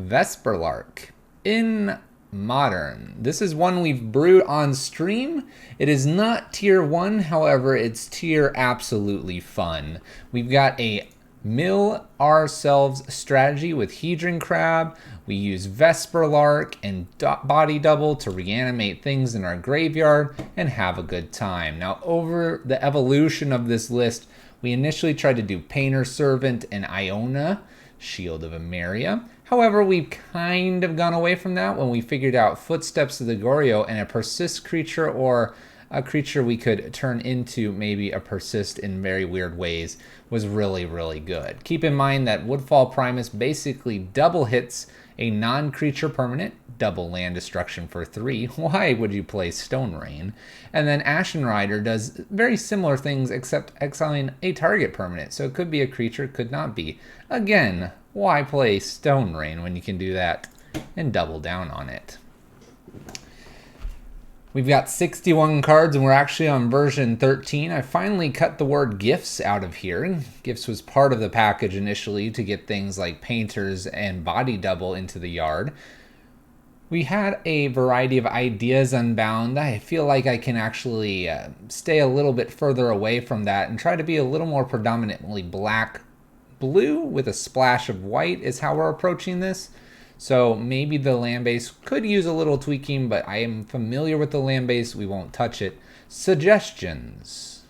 Vesperlark in Modern. This is one we've brewed on stream. It is not tier 1, however, it's tier absolutely fun. We've got a mill ourselves strategy with Hedron Crab. We use Vesperlark and Body Double to reanimate things in our graveyard and have a good time. Now, over the evolution of this list, we initially tried to do Painter Servant and Iona, Shield of Emeria. However, we've kind of gone away from that when we figured out Footsteps of the Goryo and a persist creature, or a creature we could turn into maybe a persist in very weird ways, was really, really good. Keep in mind that Woodfall Primus basically double hits a non-creature permanent, double land destruction for 3. Why would you play Stone Rain? And then Ashen Rider does very similar things except exiling a target permanent. So it could be a creature, could not be. Again, why play Stone Rain when you can do that and double down on it? We've got 61 cards and we're actually on version 13. I finally cut the word gifts out of here. Gifts was part of the package initially to get things like painters and body double into the yard. We had a variety of ideas unbound. I feel like I can actually stay a little bit further away from that and try to be a little more predominantly blue with a splash of white is how we're approaching this. So maybe the land base could use a little tweaking, but I am familiar with the land base. We won't touch it. Suggestions.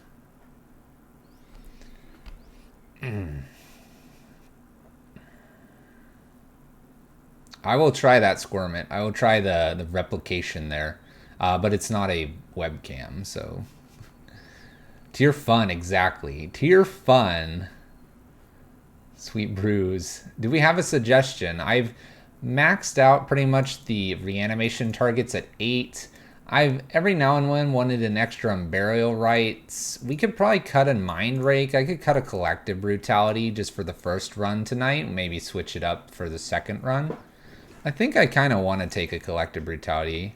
I will try that Squirmit. I will try the replication there, but it's not a webcam, so. Tier fun, exactly. Tier fun. Sweet brews. Do we have a suggestion? I've maxed out pretty much the reanimation targets at 8. I've every now and then wanted an extra Burial Rites. We could probably cut a Mind Rake. I could cut a Collective Brutality just for the first run tonight. Maybe switch it up for the second run. I think I kind of want to take a Collective Brutality.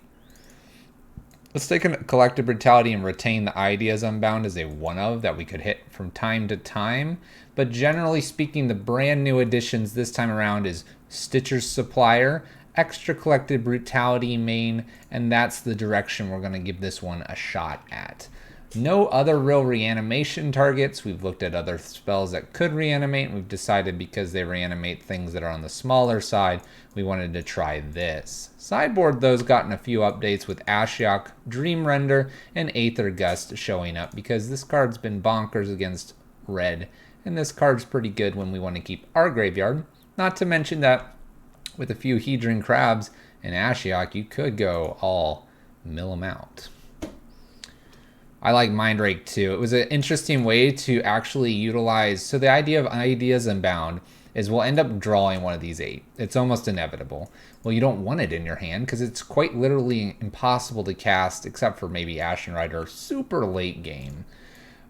Let's take a Collective Brutality and retain the Ideas Unbound as a one-of that we could hit from time to time. But generally speaking, the brand new additions this time around is Stitcher's Supplier, extra Collective Brutality main, and that's the direction we're going to give this one a shot at. No other real reanimation targets. We've looked at other spells that could reanimate, and we've decided because they reanimate things that are on the smaller side, we wanted to try this. Sideboard, though, has gotten a few updates with Ashiok, Dream Render, and Aether Gust showing up because this card's been bonkers against red, and this card's pretty good when we want to keep our graveyard. Not to mention that with a few Hedron Crabs and Ashiok, you could go all mill them out. I like Mind Rake too. It was an interesting way to actually utilize. So the idea of Ideas Unbound is we'll end up drawing one of these 8. It's almost inevitable. Well, you don't want it in your hand because it's quite literally impossible to cast except for maybe Ashen Rider super late game.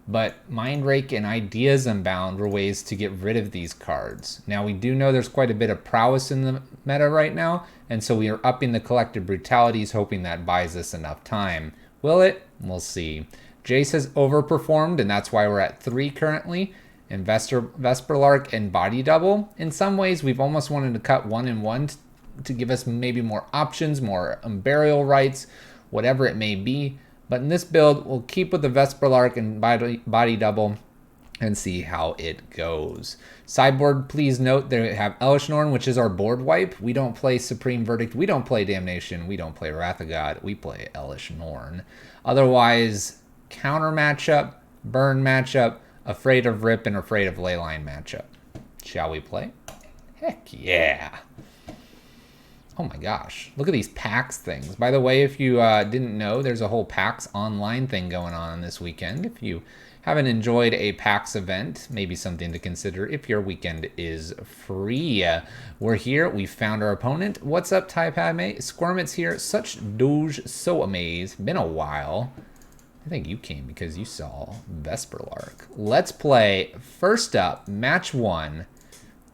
But Mind Rake and Ideas Unbound were ways to get rid of these cards. Now we do know there's quite a bit of prowess in the meta right now, and so we are upping the Collective Brutalities, hoping that buys us enough time. Will it? We'll see. Jace has overperformed, and that's why we're at 3 currently. And Vesperlark and Body Double. In some ways, we've almost wanted to cut 1 and 1 to give us maybe more options, more Burial Rites, whatever it may be. But in this build, we'll keep with the Vesperlark and Body Double and see how it goes. Sideboard, please note they have Elesh Norn, which is our board wipe. We don't play Supreme Verdict. We don't play Damnation. We don't play Wrath of God. We play Elesh Norn. Otherwise, counter matchup, burn matchup, Afraid of Rip, and Afraid of Leyline matchup. Shall we play? Heck yeah. Oh my gosh, look at these PAX things. By the way, if you didn't know, there's a whole PAX online thing going on this weekend. If you haven't enjoyed a PAX event, maybe something to consider if your weekend is free. We're here, we found our opponent. What's up, Tai Padme? Squirmit's here, such doge, so amazed. Been a while. I think you came because you saw Vesperlark. Let's play, first up, match 1.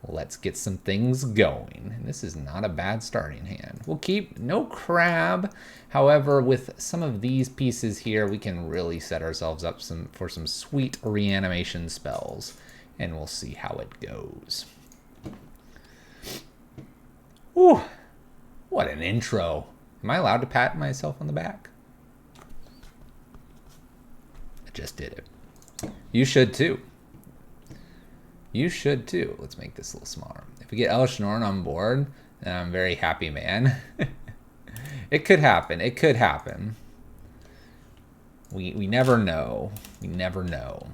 Let's get some things going. This is not a bad starting hand. We'll keep no crab. However, with some of these pieces here, we can really set ourselves up for some sweet reanimation spells. And we'll see how it goes. Whew, what an intro. Am I allowed to pat myself on the back? I just did it. You should too. You should too. Let's make this a little smaller. If we get Elshnorn on board, then I'm very happy, man. It could happen. It could happen. We never know. We never know.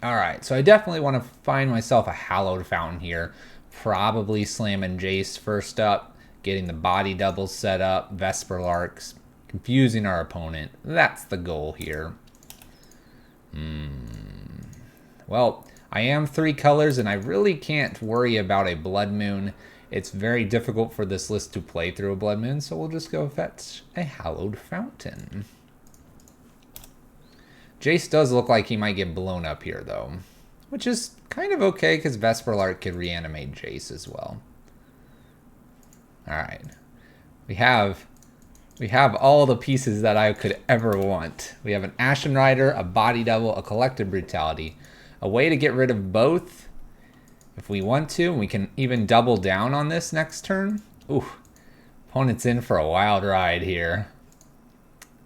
All right, so I definitely want to find myself a hallowed fountain here. Probably slamming Jace first up, getting the body doubles set up, Vesperlarks, confusing our opponent. That's the goal here. Well, I am 3 colors, and I really can't worry about a Blood Moon. It's very difficult for this list to play through a Blood Moon, so we'll just go fetch a Hallowed Fountain. Jace does look like he might get blown up here, though, which is kind of okay because Vesperlark could reanimate Jace as well. All right, we have all the pieces that I could ever want. We have an Ashen Rider, a Body Double, a Collective Brutality, a way to get rid of both if we want to. We can even double down on this next turn. Ooh, opponent's in for a wild ride here.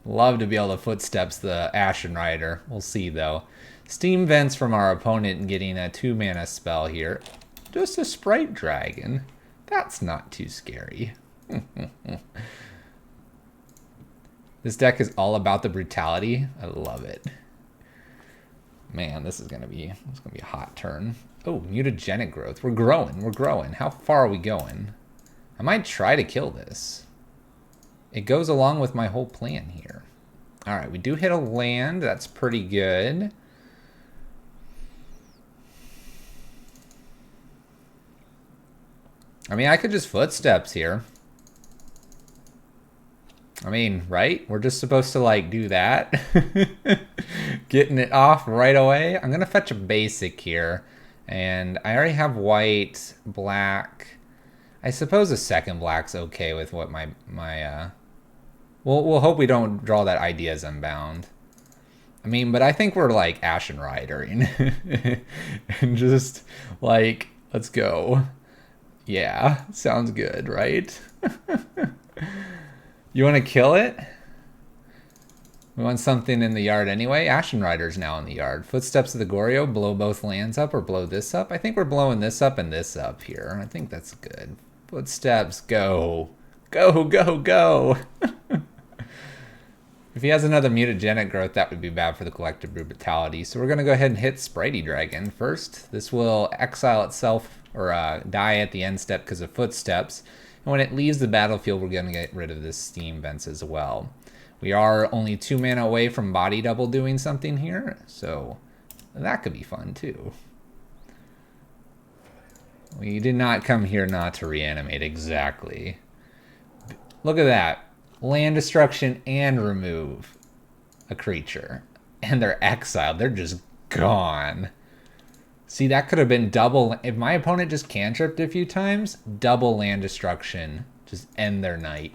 Love to be able to footsteps the Ashen Rider. We'll see though. Steam Vents from our opponent getting a 2-mana spell here. Just a Sprite Dragon. That's not too scary. This deck is all about the brutality. I love it. Man, this is gonna be a hot turn. Oh, mutagenic growth. We're growing. We're growing. How far are we going? I might try to kill this. It goes along with my whole plan here. All right, we do hit a land. That's pretty good. I mean, I could just footsteps here. I mean, right? We're just supposed to, like, do that. Getting it off right away. I'm going to fetch a basic here. And I already have white, black. I suppose a second black's okay with what my we'll hope we don't draw that Ideas Unbound. I mean, but I think we're like Ashen Ridering. And just like, let's go. Yeah, sounds good, right? You want to kill it? We want something in the yard anyway. Ashen Rider's now in the yard. Footsteps of the Goryo, blow both lands up or blow this up. I think we're blowing this up and this up here. I think that's good. Footsteps, go. Go, go, go. If he has another mutagenic growth, that would be bad for the collective brutality. So we're going to go ahead and hit Spritey Dragon first. This will exile itself or die at the end step because of footsteps. And when it leaves the battlefield, we're going to get rid of this Steam Vents as well. We are only 2 mana away from Body Double doing something here, so that could be fun too. We did not come here not to reanimate, exactly. Look at that. Land destruction and remove a creature. And they're exiled. They're just gone. See, that could have been double. If my opponent just cantripped a few times, double land destruction. Just end their night.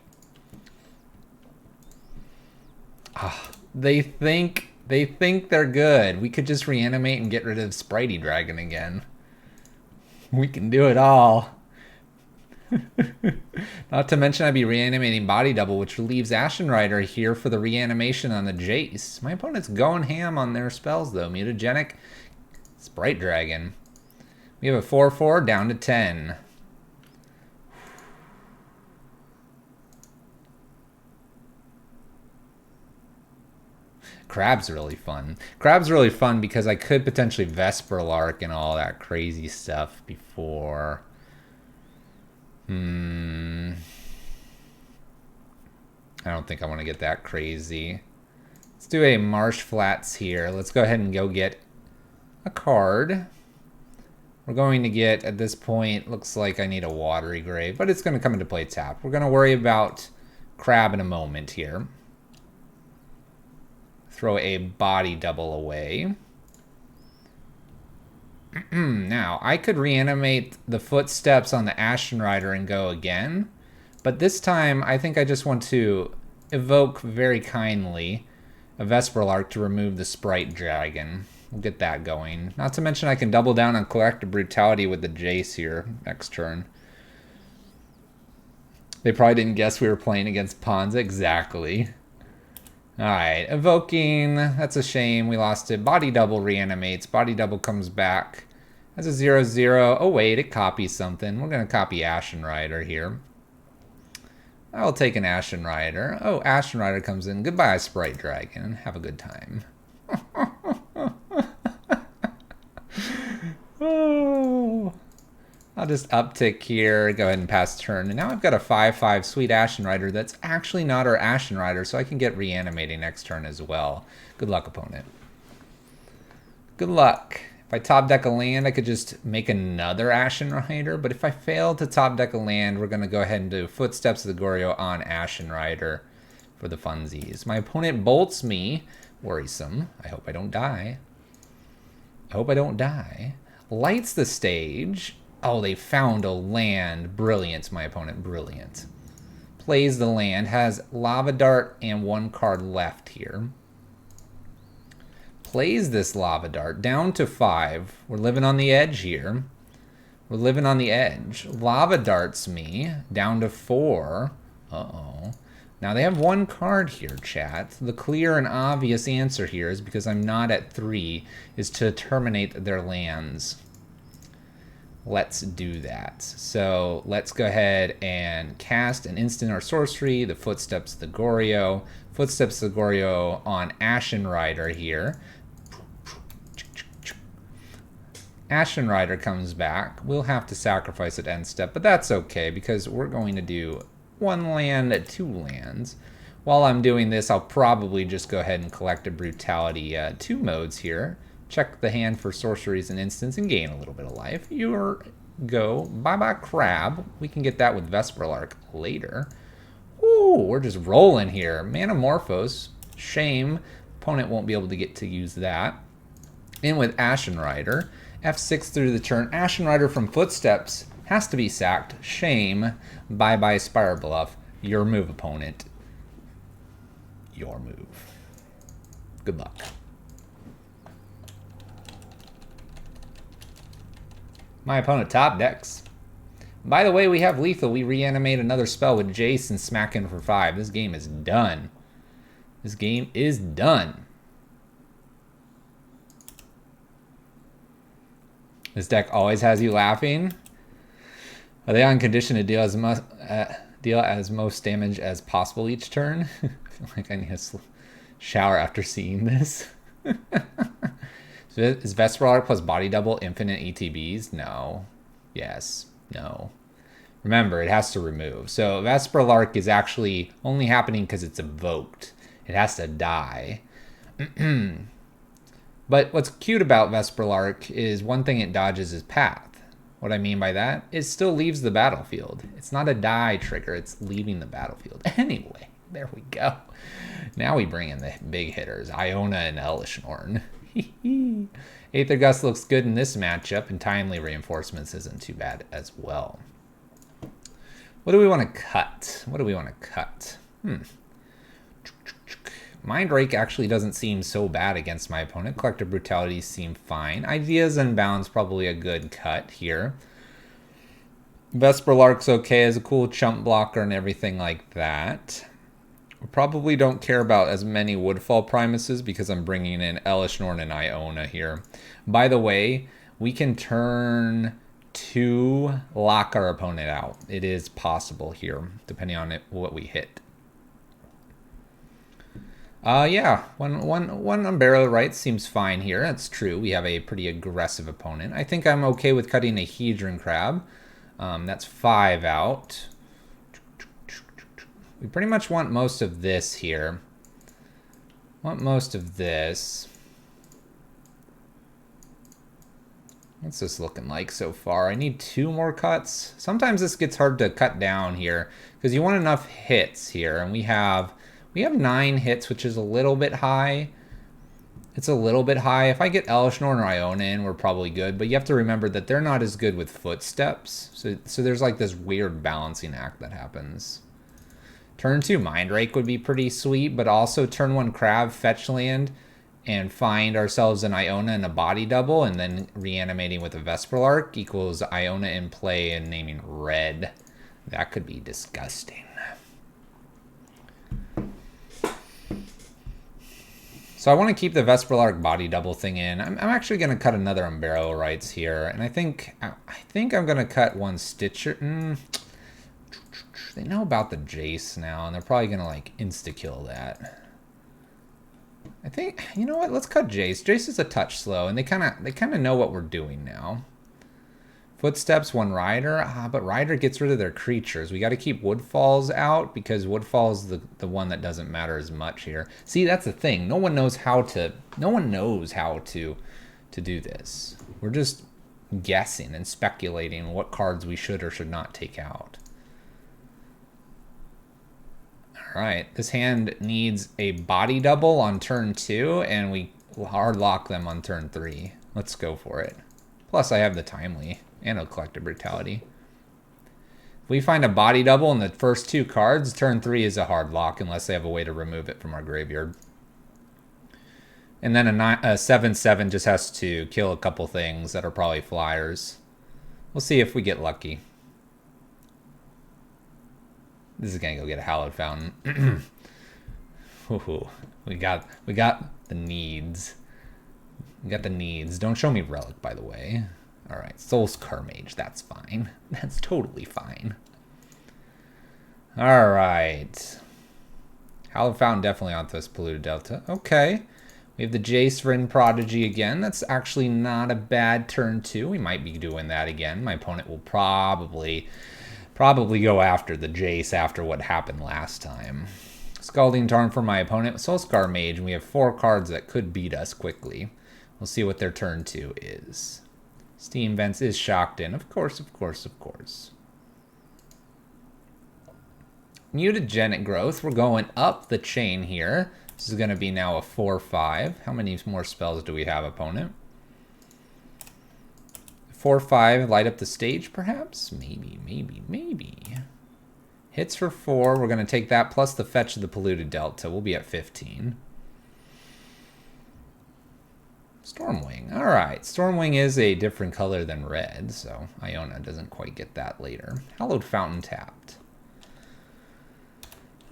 Ah, they think they're good. We could just reanimate and get rid of Spritey Dragon again. We can do it all. Not to mention I'd be reanimating Body Double, which leaves Ashen Rider here for the reanimation on the Jace. My opponent's going ham on their spells, though. Mutagenic, Sprite Dragon. We have a 4/4 down to 10. Crab's really fun. Crab's really fun because I could potentially Vesperlark and all that crazy stuff before. I don't think I want to get that crazy. Let's do a Marsh Flats here. Let's go ahead and go get a card. We're going to get, at this point, looks like I need a Watery Grave, but it's going to come into play tap. We're going to worry about Crab in a moment here. Throw a Body Double away. Now, I could reanimate the footsteps on the Ashen Rider and go again. But this time, I think I just want to evoke very kindly a Vesperlark to remove the Sprite Dragon. We'll get that going. Not to mention I can double down on Collective Brutality with the Jace here next turn. They probably didn't guess we were playing against Ponza. Exactly. Alright, evoking. That's a shame. We lost it. Body double reanimates. Body double comes back. That's a 0-0. Oh, wait, it copies something. We're going to copy Ashen Rider here. I'll take an Ashen Rider. Oh, Ashen Rider comes in. Goodbye, Sprite Dragon. Have a good time. Oh. I'll just uptick here, go ahead and pass turn. And now I've got a 5-5 Sweet Ashen Rider that's actually not our Ashen Rider, so I can get Reanimating next turn as well. Good luck, opponent. Good luck. If I top deck a land, I could just make another Ashen Rider, but if I fail to top deck a land, we're going to go ahead and do Footsteps of the Goryo on Ashen Rider for the funsies. My opponent bolts me. Worrisome. I hope I don't die. I hope I don't die. Lights the stage. Oh, they found a land. Brilliant, my opponent. Brilliant. Plays the land. Has Lava Dart and one card left here. Plays this Lava Dart down to 5. We're living on the edge here. We're living on the edge. Lava Darts me down to 4. Uh-oh. Now they have one card here, chat. The clear and obvious answer here is because I'm not at 3 is to terminate their lands. Let's do that. So let's go ahead and cast an instant or sorcery, the Footsteps of the Goryo. Footsteps of the Goryo on Ashen Rider here. Ashen Rider comes back. We'll have to sacrifice at end step, but that's okay because we're going to do 1 land, 2 lands. While I'm doing this, I'll probably just go ahead and collect a Brutality 2 modes here. Check the hand for sorceries and instants and gain a little bit of life. You go. Bye-bye Crab. We can get that with Vesperlark later. Ooh, we're just rolling here. Manamorphose. Shame. Opponent won't be able to get to use that. In with Ashen Rider. F6 through the turn. Ashen Rider from Footsteps has to be sacked. Shame. Bye-bye Spire Bluff. Your move, opponent. Your move. Good luck. My opponent top decks. By the way, we have lethal. We reanimate another spell with Jace and smack in for 5. This game is done. This game is done. This deck always has you laughing. Are they on condition to deal as most damage as possible each turn? I feel like I need a shower after seeing this. So is Vesperlark plus Body Double infinite ETBs? No. Yes. No. Remember, it has to remove. So Vesperlark is actually only happening because it's evoked. It has to die. But what's cute about Vesperlark is one thing it dodges is path. What I mean by that, it still leaves the battlefield. It's not a die trigger, it's leaving the battlefield. Anyway, there we go. Now we bring in the big hitters, Iona and Elishnorn. Aether Gust looks good in this matchup, and Timely Reinforcements isn't too bad as well. What do we want to cut? What do we want to cut? Mindrake actually doesn't seem so bad against my opponent. Collective Brutality seem fine. Ideas Unbound's probably a good cut here. Vesperlark's okay as a cool chump blocker and everything like that. We probably don't care about as many Woodfall Primuses because I'm bringing in Elishnorn and Iona here. By the way, we can turn 2, lock our opponent out. It is possible here, depending on what we hit. Yeah, one Umbrella Right seems fine here. That's true. We have a pretty aggressive opponent. I think I'm okay with cutting a Hedron Crab. That's 5 out. We pretty much want most of this here. Want most of this. What's this looking like so far? I need 2 more cuts. Sometimes this gets hard to cut down here because you want enough hits here, and we have 9 hits, which is a little bit high. It's a little bit high. If I get Elishnorn or Iona in, we're probably good. But you have to remember that they're not as good with Footsteps. So there's like this weird balancing act that happens. Turn 2 Mindrake would be pretty sweet, but also turn 1 Crab, fetch land, and find ourselves an Iona and a Body Double, and then reanimating with a Vesperlark equals Iona in play and naming red. That could be disgusting. So I want to keep the Vesperlark body double thing in. I'm actually going to cut another Umbrero Rights here. And I think I'm going to cut one Stitcher. They know about the Jace now, and they're probably going to like insta-kill that. I think, you know what? Let's cut Jace. Jace is a touch slow, and they kind of know what we're doing now. Footsteps, one Rider. But Rider gets rid of their creatures. We got to keep Woodfalls out because Woodfall's the one that doesn't matter as much here. See, that's the thing. No one knows how to do this. We're just guessing and speculating what cards we should or should not take out. All right, this hand needs a body double on turn 2, and we hard lock them on turn 3. Let's go for it. Plus, I have the Timely and a Collective Brutality. If we find a body double in the first 2 cards, turn 3 is a hard lock unless they have a way to remove it from our graveyard. And then a 7/7 just has to kill a couple things that are probably flyers. We'll see if we get lucky. This is gonna go get a Hallowed Fountain. Ooh, we got the needs. We got the needs. Don't show me Relic, by the way. All right, Soulscar Mage. That's fine. That's totally fine. All right. Hallowed Fountain definitely onto this Polluted Delta. Okay. We have the Jace Rin Prodigy again. That's actually not a bad turn 2. We might be doing that again. My opponent will probably go after the Jace after what happened last time. Scalding Tarn for my opponent. Soulscar Mage, and we have 4 cards that could beat us quickly. We'll see what their turn 2 is. Steam Vents is shocked in. Of course, of course, of course. Mutagenic Growth. We're going up the chain here. This is going to be now a 4/5. How many more spells do we have, opponent? 4/5. Light up the stage, perhaps? Maybe, maybe, maybe. Hits for 4. We're going to take that plus the fetch of the Polluted Delta. We'll be at 15. Stormwing. All right. Stormwing is a different color than red, so Iona doesn't quite get that later. Hallowed Fountain tapped.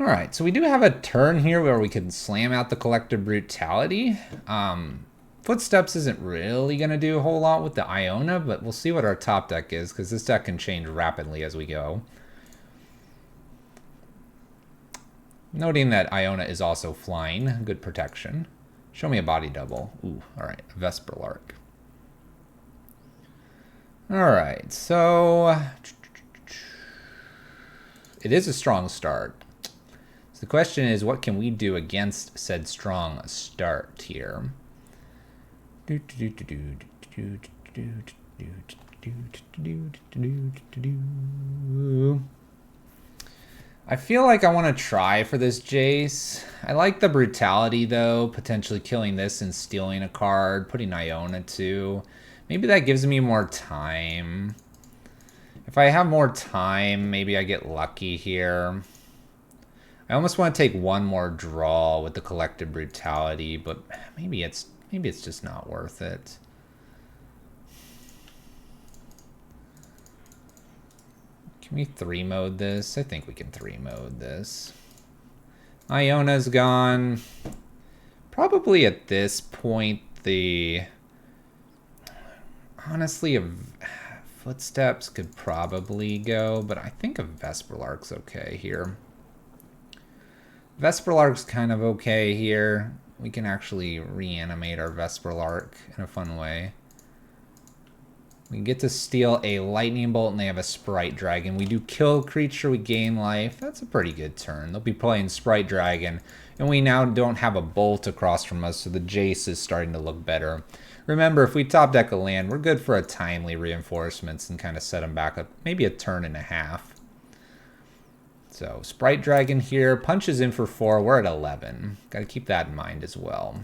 All right. So we do have a turn here where we can slam out the Collective Brutality. Footsteps isn't really going to do a whole lot with the Iona, but we'll see what our top deck is because this deck can change rapidly as we go. Noting that Iona is also flying. Good protection. Show me a body double. Ooh, all right. Vesperlark. All right, so it is a strong start. So the question is, what can we do against said strong start here? I feel like I want to try for this Jace. I like the brutality, though. Potentially killing this and stealing a card. Putting Iona, too. Maybe that gives me more time. If I have more time, maybe I get lucky here. I almost want to take one more draw with the Collective Brutality, but maybe it's just not worth it. Can we 3-mode this? I think we can 3-mode this. Iona's gone. Probably at this point, honestly, Footsteps could probably go, but I think a Vesperlark's okay here. Vesperlark's kind of okay here. We can actually reanimate our Vesperlark in a fun way. We get to steal a Lightning Bolt, and they have a Sprite Dragon. We do kill creature, we gain life. That's a pretty good turn. They'll be playing Sprite Dragon, and we now don't have a Bolt across from us, so the Jace is starting to look better. Remember, if we top deck a land, we're good for a timely reinforcements and kind of set them back up, maybe a turn and a half. So, Sprite Dragon here, punches in for 4, we're at 11. Got to keep that in mind as well.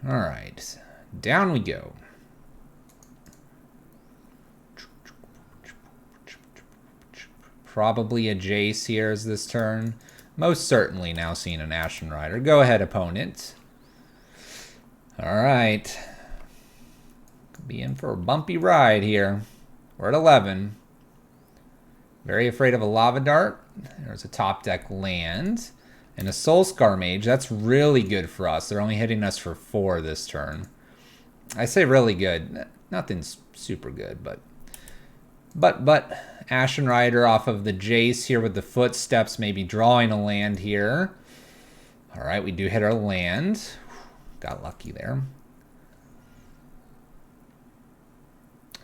Alright, down we go. Probably a Jace here is this turn. Most certainly now seeing an Ashen Rider. Go ahead, opponent. Alright. Could be in for a bumpy ride here. We're at 11. Very afraid of a lava dart. There's a top deck land. And a Soulscar Mage. That's really good for us. They're only hitting us for 4 this turn. I say really good. Nothing's super good, but Ashen Rider off of the Jace here with the footsteps, maybe drawing a land here. All right, we do hit our land. Got lucky there.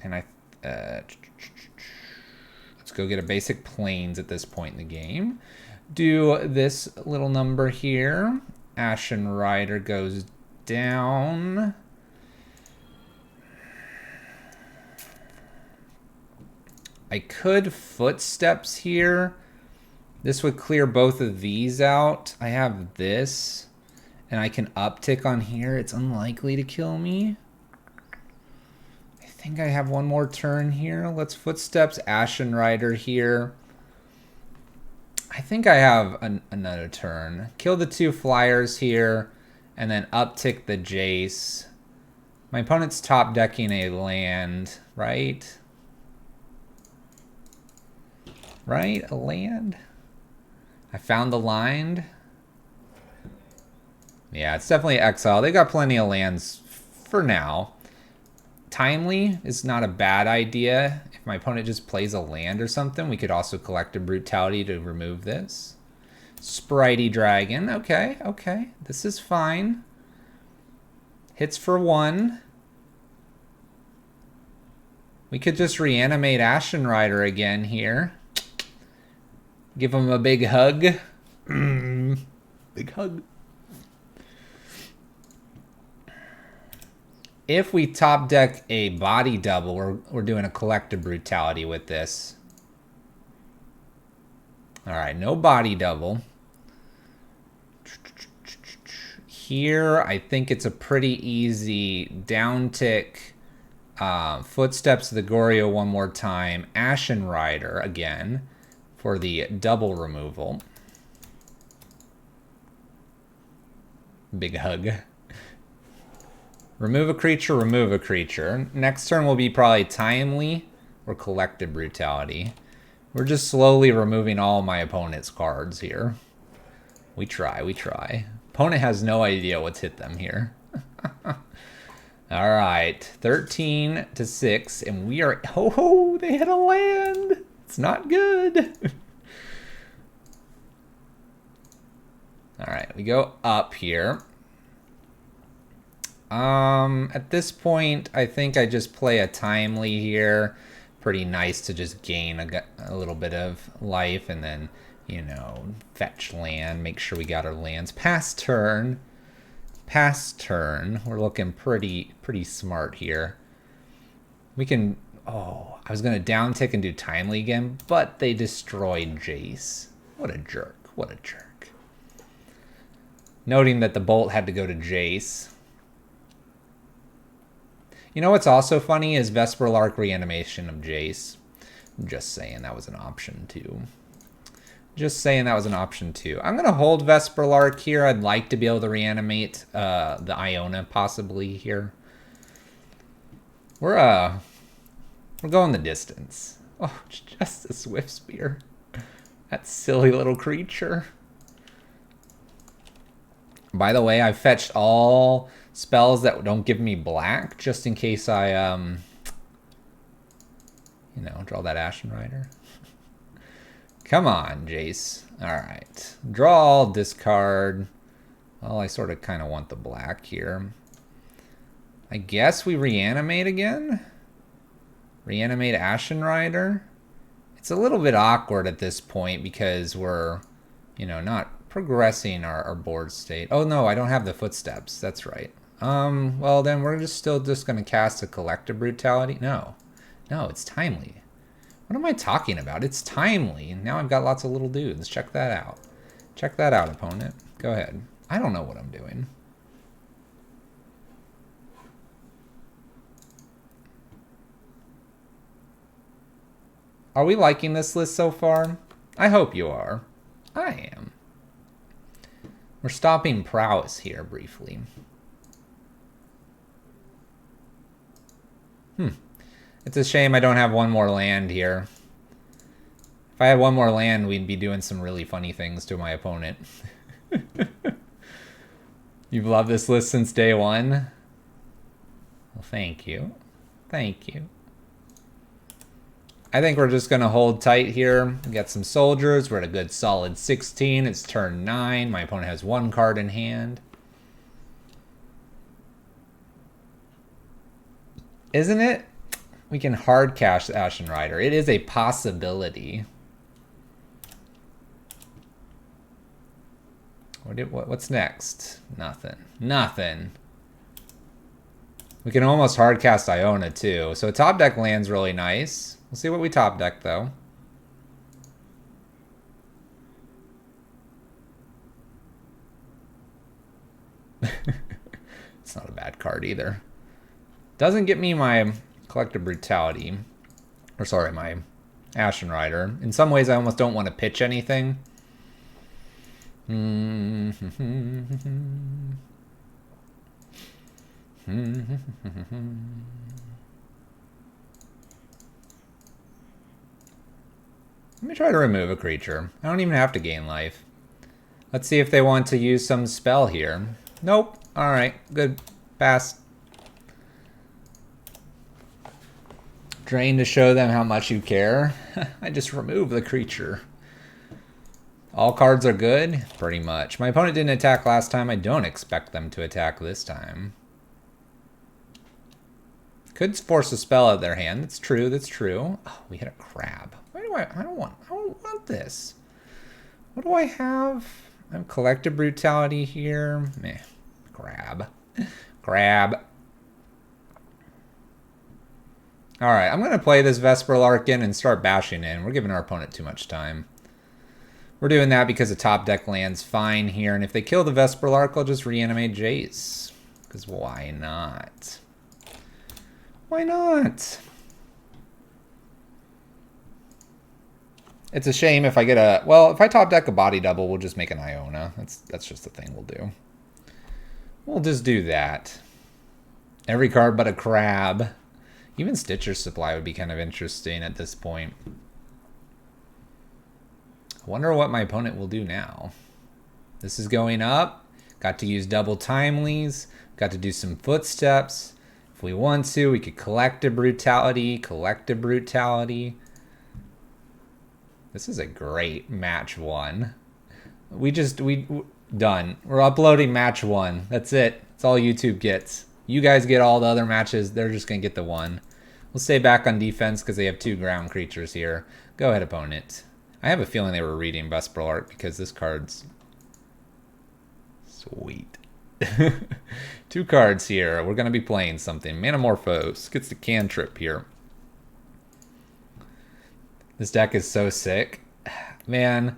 And let's go get a basic Plains at this point in the game. Do this little number here. Ashen Rider goes down. I could Footsteps here. This would clear both of these out. I have this, and I can uptick on here. It's unlikely to kill me. I think I have one more turn here. Let's Footsteps, Ashen Rider here. I think I have another turn. Kill the 2 flyers here, and then uptick the Jace. My opponent's top decking a land, right? Right? A land? I found the line. Yeah, it's definitely Exile. They got plenty of lands for now. Timely is not a bad idea. If my opponent just plays a land or something, we could also collect a Brutality to remove this. Spritey Dragon. Okay, okay. This is fine. Hits for 1. We could just reanimate Ashen Rider again here. Give him a big hug. Big hug. If we top deck a body double, we're doing a collective Brutality with this. All right, no body double. Here, I think it's a pretty easy down tick. Footsteps of the Goryo one more time. Ashen Rider again for the double removal. Big hug. Remove a creature, remove a creature. Next turn will be probably Timely or Collective Brutality. We're just slowly removing all my opponent's cards here. We try, we try. Opponent has no idea what's hit them here. All right, 13-6, and we are, oh, they hit a land. It's not good. All right, we go up here. At this point, I think I just play a Timely here. Pretty nice to just gain a little bit of life and then, you know, fetch land, make sure we got our lands. Past turn, we're looking pretty smart here. We can, oh, I was gonna down tick and do Timely again, but they destroyed Jace. What a jerk, what a jerk. Noting that the bolt had to go to Jace. You know what's also funny is Vesperlark reanimation of Jace. I'm just saying that was an option too. Just saying that was an option too. I'm gonna hold Vesperlark here. I'd like to be able to reanimate the Iona possibly here. We're going the distance. Oh, just a Swift Spear. That silly little creature. By the way, I fetched all spells that don't give me black, just in case I, you know, draw that Ashen Rider. Come on, Jace. All right. Draw, discard. Well, I sort of kind of want the black here. I guess we reanimate again? Reanimate Ashen Rider? It's a little bit awkward at this point because we're, you know, not progressing our board state. Oh, no, I don't have the Footsteps. That's right. Well, then we're still just going to cast a Collective Brutality. No, it's Timely. What am I talking about? It's Timely. Now I've got lots of little dudes. Check that out. Check that out, opponent. Go ahead. I don't know what I'm doing. Are we liking this list so far? I hope you are. I am. We're stopping Prowess here briefly. It's a shame I don't have one more land here. If I had one more land, we'd be doing some really funny things to my opponent. You've loved this list since day one? Well, thank you. Thank you. I think we're just going to hold tight here. Get some soldiers. We're at a good solid 16. It's turn 9. My opponent has 1 card in hand. Isn't it? We can hard cash the Ashen Rider. It is a possibility. What's next? Nothing. Nothing. We can almost hard cast Iona too. So top deck land's really nice. We'll see what we top deck though. It's not a bad card either. Doesn't get me my Collective Brutality. Or sorry, my Ashen Rider. In some ways I almost don't want to pitch anything. Let me try to remove a creature. I don't even have to gain life. Let's see if they want to use some spell here. Nope. Alright, good. Pass. Drain to show them how much you care. I just remove the creature. All cards are good? Pretty much. My opponent didn't attack last time. I don't expect them to attack this time. Could force a spell out of their hand. That's true. That's true. Oh, we hit a crab. Why do I don't want this. What do I have? I have Collective Brutality here. Meh. Crab. Crab. Alright, I'm going to play this Vesperlark in and start bashing in. We're giving our opponent too much time. We're doing that because the top deck land's fine here. And if they kill the Vesperlark, I'll just reanimate Jace. Because why not? Why not? It's a shame if I get a... Well, if I top deck a body double, we'll just make an Iona. That's just the thing we'll do. We'll just do that. Every card but a crab. Even Stitcher's Supply would be kind of interesting at this point. I wonder what my opponent will do now. This is going up. Got to use double timelies. Got to do some footsteps. If we want to, we could Collective Brutality. Collective Brutality. This is a great match 1. We done. We're uploading match 1. That's it. That's all YouTube gets. You guys get all the other matches. They're just going to get the 1. We'll stay back on defense because they have 2 ground creatures here. Go ahead, opponent. I have a feeling they were reading Vesperlark because this card's sweet. 2 cards here. We're going to be playing something. Manamorphose gets the cantrip here. This deck is so sick. Man,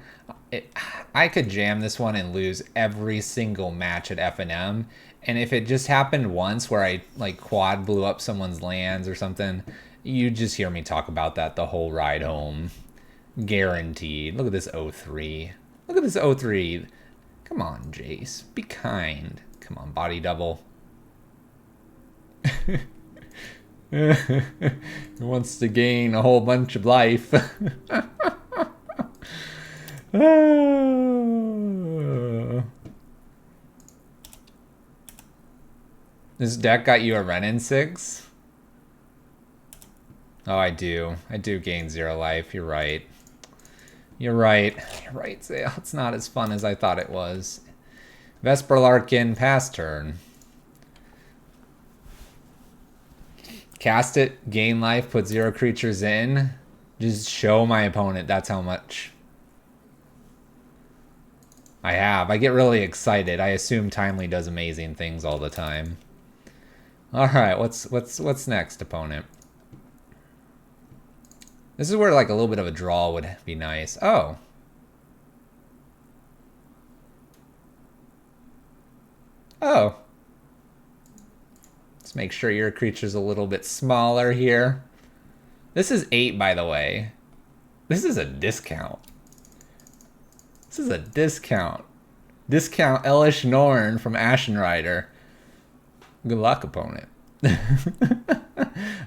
I could jam this one and lose every single match at F&M. And if it just happened once where I like quad blew up someone's lands or something, you just hear me talk about that the whole ride home. Guaranteed. Look at this 0-3. Look at this 0-3. Come on, Jace. Be kind. Come on, body double. He wants to gain a whole bunch of life. This deck got you a Renin 6? Oh, I do. I do gain 0 life. You're right. You're right. You're right, Zale. It's not as fun as I thought it was. Vesperlark in, pass turn. Cast it, gain life, put 0 creatures in. Just show my opponent that's how much I have. I get really excited. I assume Timely does amazing things all the time. Alright, what's next, opponent? This is where like a little bit of a draw would be nice. Oh. Oh. Let's make sure your creature's a little bit smaller here. This is 8, by the way. This is a discount. This is a discount. Discount Elish Norn from Ashen Rider. Good luck, opponent.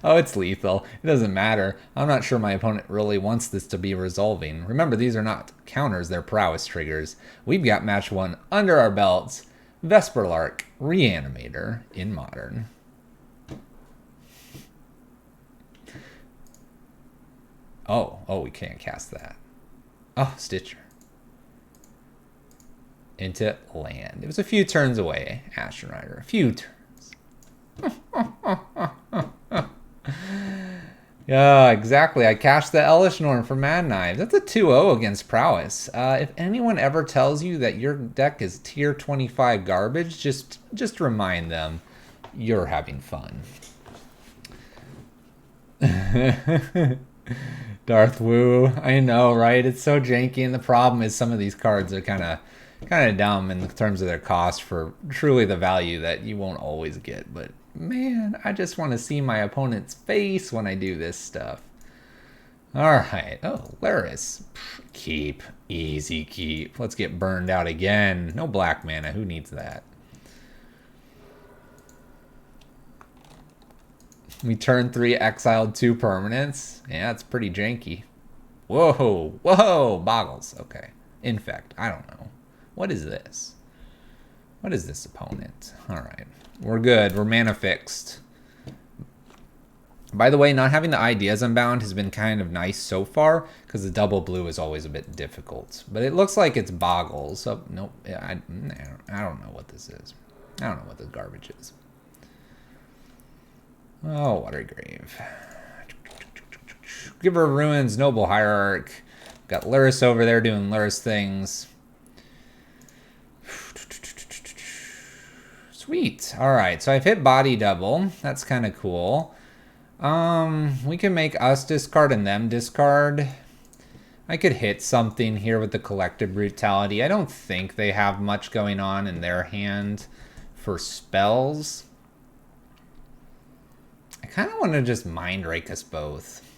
Oh, it's lethal. It doesn't matter. I'm not sure my opponent really wants this to be resolving. Remember, these are not counters, they're prowess triggers. We've got match 1 under our belts. Vesperlark, Reanimator in Modern. Oh, we can't cast that. Oh, Stitcher. Into land. It was a few turns away, Ashen Rider. A few turns. Yeah, exactly. I cashed the Elishnorn for Mad Knives. That's a 2-0 against Prowess. If anyone ever tells you that your deck is tier 25 garbage, just remind them you're having fun. Darth Wu. I know, right? It's so janky, and the problem is some of these cards are kind of dumb in terms of their cost for truly the value that you won't always get. But man, I just want to see my opponent's face when I do this stuff. All right. Oh, Laris. Keep. Easy keep. Let's get burned out again. No black mana. Who needs that? We turn 3, exiled 2 permanents. Yeah, it's pretty janky. Whoa. Whoa. Boggles. Okay. Infect. I don't know. What is this? What is this opponent? All right. We're good. We're mana fixed. By the way, not having the Ideas Unbound has been kind of nice so far because the double blue is always a bit difficult. But it looks like it's Boggles. So, nope. I don't know what this is. I don't know what this garbage is. Oh, Watergrave. Giver of Ruins, Noble Hierarch. Got Luris over there doing Luris things. Sweet. All right, so I've hit body double. That's kind of cool. We can make us discard and them discard. I could hit something here with the Collective Brutality. I don't think they have much going on in their hand for spells. I kind of want to just Mind Rake us both.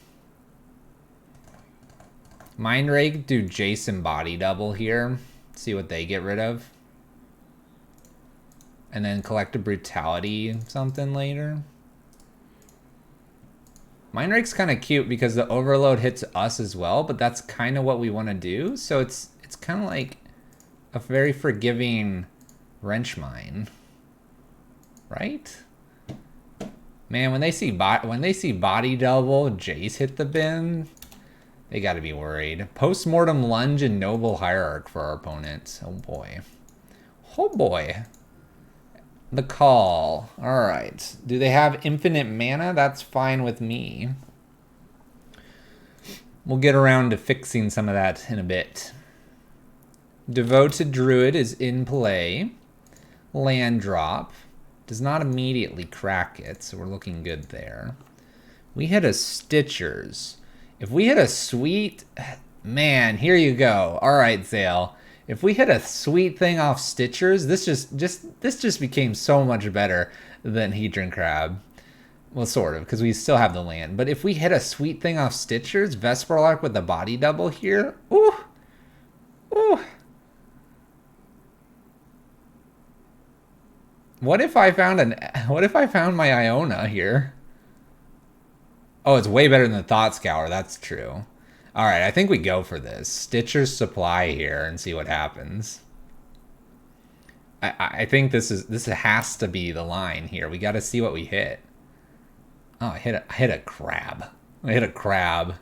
Mind Rake, do Jason body double here. See what they get rid of. And then Collective Brutality something later. Mind Rake's kind of cute because the Overload hits us as well, but that's kind of what we want to do. So it's kind of like a very forgiving Wrench Mine. Right? Man, when they see body double, Jace hit the bin, they got to be worried. Postmortem Lunge and Noble Hierarch for our opponent. Oh boy. Oh boy. The call. All right. Do they have infinite mana? That's fine with me. We'll get around to fixing some of that in a bit. Devoted Druid is in play. Land drop. Does not immediately crack it, so we're looking good there. We hit a Stitchers. If we hit a sweet... Man, here you go. All right, Zale. If we hit a sweet thing off Stitchers, this just became so much better than Hedron Crab. Well, sort of, because we still have the land. But if we hit a sweet thing off Stitchers, Vesperlark with the body double here, ooh, ooh. What if I found my Iona here? Oh, it's way better than the Thought Scour. That's true. All right, I think we go for this. Stitcher's Supply here and see what happens. I think this has to be the line here. We got to see what we hit. Oh, I hit a crab. I hit a crab.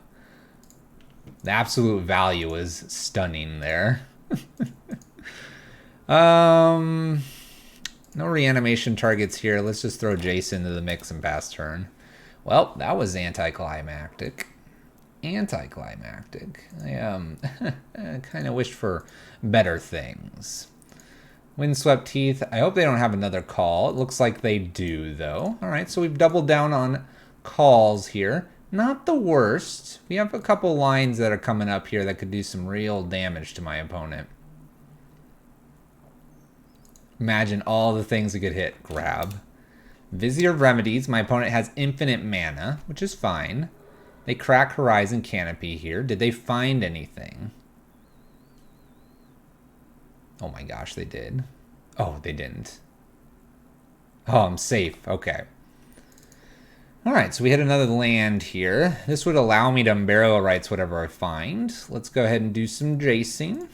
The absolute value is stunning there. No reanimation targets here. Let's just throw Jace into the mix and pass turn. Well, that was anticlimactic. Anticlimactic. I kind of wished for better things. Windswept Teeth. I hope they don't have another call. It looks like they do, though. All right, so we've doubled down on calls here. Not the worst. We have a couple lines that are coming up here that could do some real damage to my opponent. Imagine all the things we could hit. Grab. Vizier of Remedies. My opponent has infinite mana, which is fine. They crack Horizon Canopy here. Did they find anything? Oh my gosh, they did. Oh, they didn't. Oh, I'm safe. Okay. All right, so we hit another land here. This would allow me to burial rights whatever I find. Let's go ahead and do some jacing.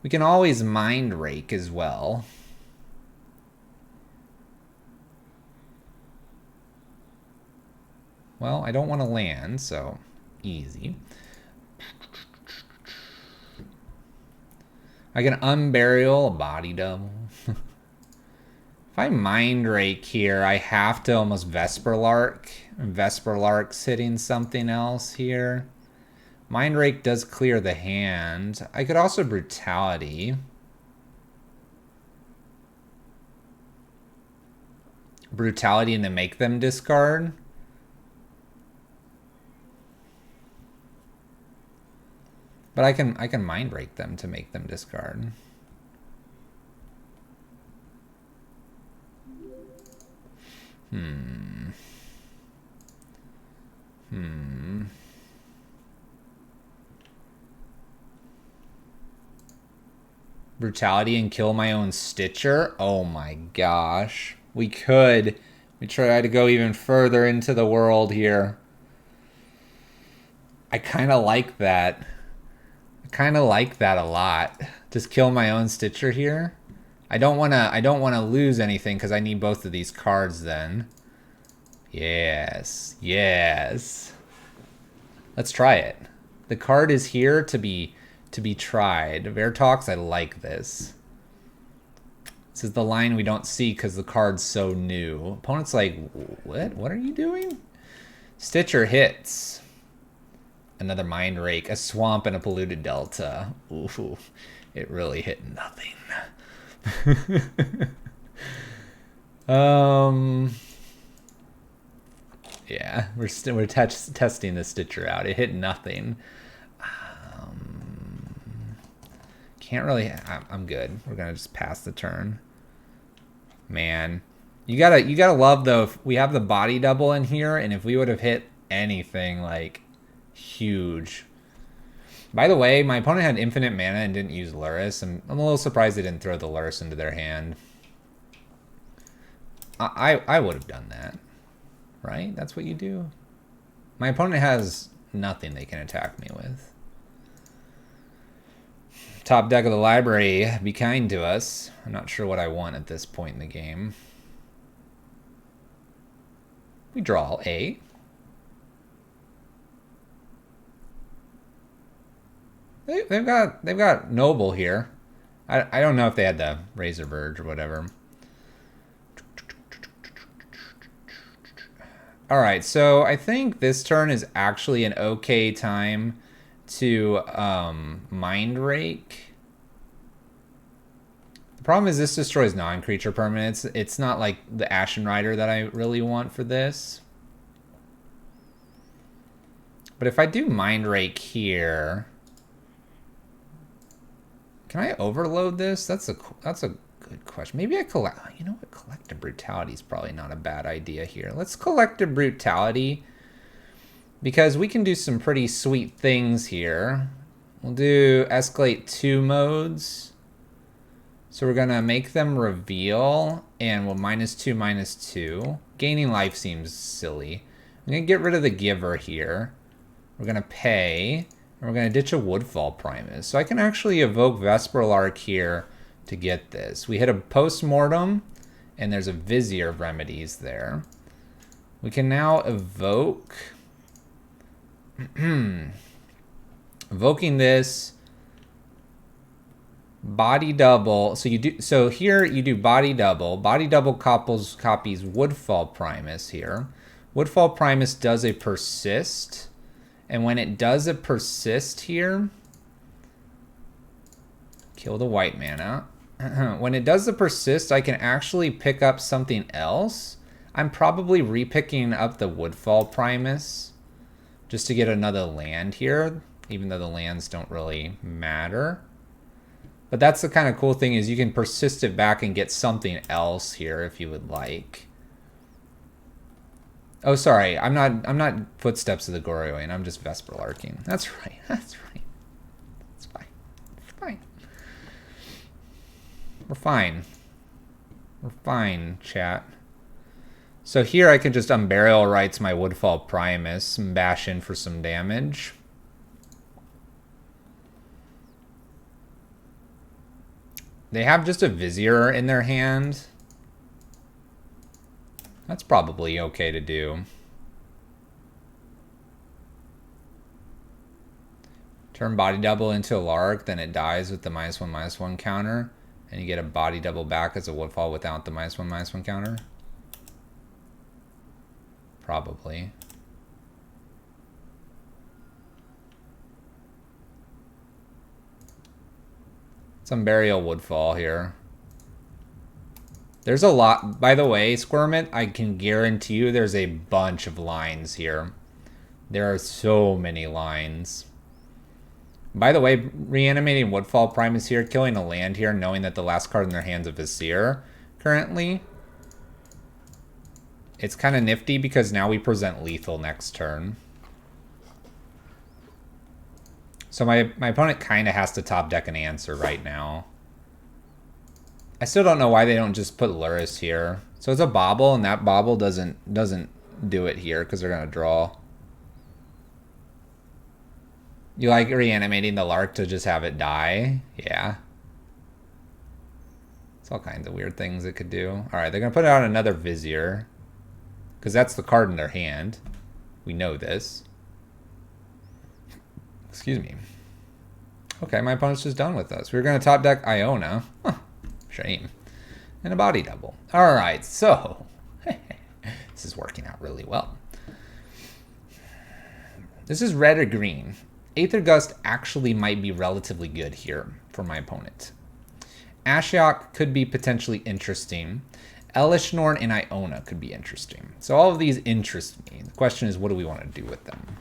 We can always mind rake as well. Well, I don't want to land, so easy. I can unburial a body double. If I mind rake here, I have to almost Vesperlark. Vesperlark's hitting something else here. Mind rake does clear the hand. I could also brutality. Brutality and to make them discard. But I can mind rake them to make them discard. Brutality and kill my own Stitcher? Oh my gosh. We could. We try to go even further into the world here. I kind of like that. I kind of like that a lot. Just kill my own Stitcher here. I don't want to lose anything because I need both of these cards then. Yes. Yes. Let's try it. The card is here to be tried. Vertox, I like this. This is the line we don't see because the card's so new. Opponent's like, what? What are you doing? Stitcher hits. Another mind rake, a swamp, and a polluted delta. Ooh, it really hit nothing. Yeah, we're testing the Stitcher out. It hit nothing. Can't really. I'm good. We're gonna just pass the turn. Man, you gotta love though. If we have the body double in here, and if we would have hit anything like huge. By the way, my opponent had infinite mana and didn't use Luris. I'm a little surprised they didn't throw the Luris into their hand. I would have done that, right? That's what you do. My opponent has nothing they can attack me with. Top deck of the library, be kind to us. I'm not sure what I want at this point in the game. We draw A. They've got Noble here. I don't know if they had the Razor Verge or whatever. All right, so I think this turn is actually an okay time to Mind Rake. The problem is this destroys non-creature permanents. It's not like the Ashen Rider that I really want for this. But if I do Mind Rake here, can I overload this? That's a good question. Maybe I collect. You know what? Collective Brutality is probably not a bad idea here. Let's Collective Brutality because we can do some pretty sweet things here. We'll do escalate 2 modes. So we're gonna make them reveal, and we'll -2/-2. Gaining life seems silly. I'm gonna get rid of the Giver here. We're gonna pay, and we're gonna ditch a Woodfall Primus. So I can actually evoke Vesperlark here to get this. We hit a Postmortem, and there's a Vizier of Remedies there. We can now evoke. Evoking this. Body double. So here you do body double. Body double copies Woodfall Primus here. Woodfall Primus does a persist. And when it does a persist here, kill the white mana. When it does the persist, I can actually pick up something else. I'm probably repicking up the Woodfall Primus just to get another land here, even though the lands don't really matter. But that's the kind of cool thing is you can persist it back and get something else here if you would like. Oh, sorry. I'm not Footsteps of the Goroyan. I'm just Vesperlarking. That's right. That's right. It's fine. It's fine. We're fine. We're fine, chat. So here I can just Unburial Rites my Woodfall Primus and bash in for some damage. They have just a Vizier in their hand. That's probably okay to do. Turn Body Double into a Lark, then it dies with the -1/-1 counter, and you get a Body Double back as a Woodfall without the -1/-1 counter. Probably. Some Burial Woodfall here. There's a lot. By the way, Squirmit, I can guarantee you there's a bunch of lines here. There are so many lines. By the way, reanimating Woodfall Primus here, killing a land here, knowing that the last card in their hand's a Vizier currently. It's kind of nifty because now we present lethal next turn. So my opponent kind of has to top deck an answer right now. I still don't know why they don't just put Luris here. So it's a Bobble, and that Bobble doesn't do it here because they're going to draw. You like reanimating the Lark to just have it die? Yeah. It's all kinds of weird things it could do. Alright, they're going to put out another Vizier. Because that's the card in their hand. We know this. Excuse me. Okay, my opponent's just done with us. We're going to top deck Iona. Huh. Shame. And a Body Double. Alright, so. This is working out really well. This is red or green. Aether Gust actually might be relatively good here for my opponent. Ashiok could be potentially interesting. Elish Norn and Iona could be interesting. So all of these interest me. The question is, what do we want to do with them?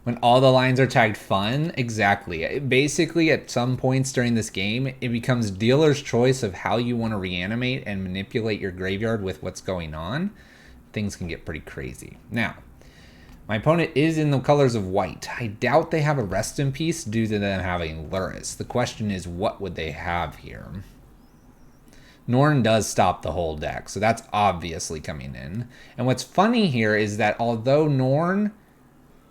When all the lines are tagged fun? Exactly. Basically, at some points during this game, it becomes dealer's choice of how you want to reanimate and manipulate your graveyard with what's going on. Things can get pretty crazy. Now, my opponent is in the colors of white. I doubt they have a Rest in Peace due to them having Luris. The question is, what would they have here? Norn does stop the whole deck, so that's obviously coming in. And what's funny here is that although Norn,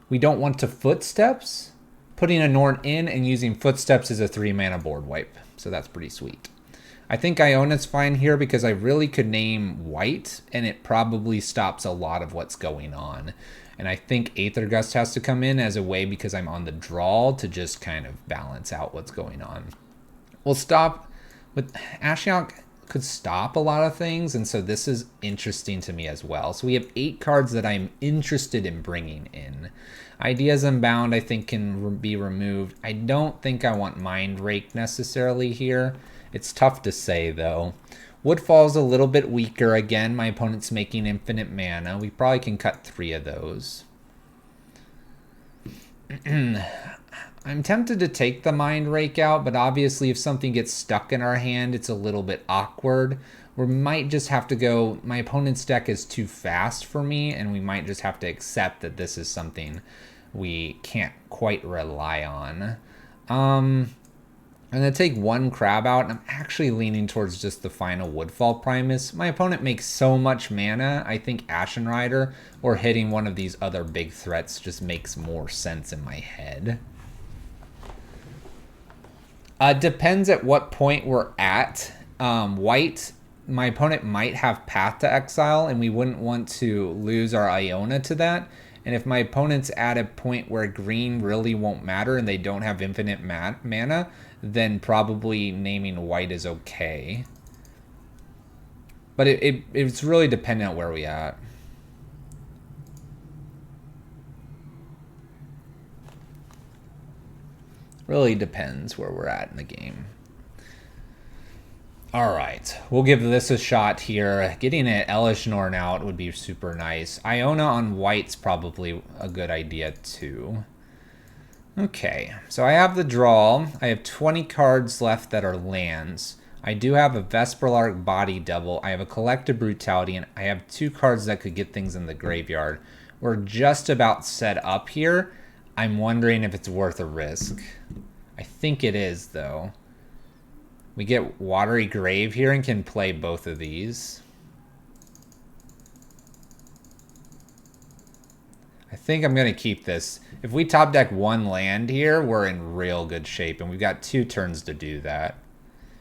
we don't want to Footsteps, putting a Norn in and using Footsteps is a 3-mana board wipe. So that's pretty sweet. I think Iona's fine here because I really could name white, and it probably stops a lot of what's going on. And I think Aether Gust has to come in as a way because I'm on the draw to just kind of balance out what's going on. We'll stop with Ashiok. Could stop a lot of things, and so this is interesting to me as well. So we have 8 cards that I'm interested in bringing in. Ideas Unbound I think can be removed. I don't think I want Mind Rake necessarily here. It's tough to say though. Woodfall's a little bit weaker again. My opponent's making infinite mana. We probably can cut 3 of those. I'm tempted to take the Mind Rake out, but obviously if something gets stuck in our hand, it's a little bit awkward. We might just have to go, my opponent's deck is too fast for me, and we might just have to accept that this is something we can't quite rely on. I'm going to take 1 Crab out, and I'm actually leaning towards just the final Woodfall Primus. My opponent makes so much mana, I think Ashen Rider or hitting one of these other big threats just makes more sense in my head. Depends at what point we're at. White, my opponent might have Path to Exile, and we wouldn't want to lose our Iona to that. And if my opponent's at a point where green really won't matter and they don't have infinite mana, then probably naming white is okay. But it's really dependent on where we're at. Really depends where we're at in the game. Alright, we'll give this a shot here. Getting an Elish Norn out would be super nice. Iona on white's probably a good idea too. Okay, so I have the draw. I have 20 cards left that are lands. I do have a Vesperlark Body Double. I have a Collective Brutality, and I have 2 cards that could get things in the graveyard. We're just about set up here. I'm wondering if it's worth a risk. I think it is, though. We get Watery Grave here and can play both of these. I think I'm going to keep this. If we top deck one land here, we're in real good shape, and we've got 2 turns to do that.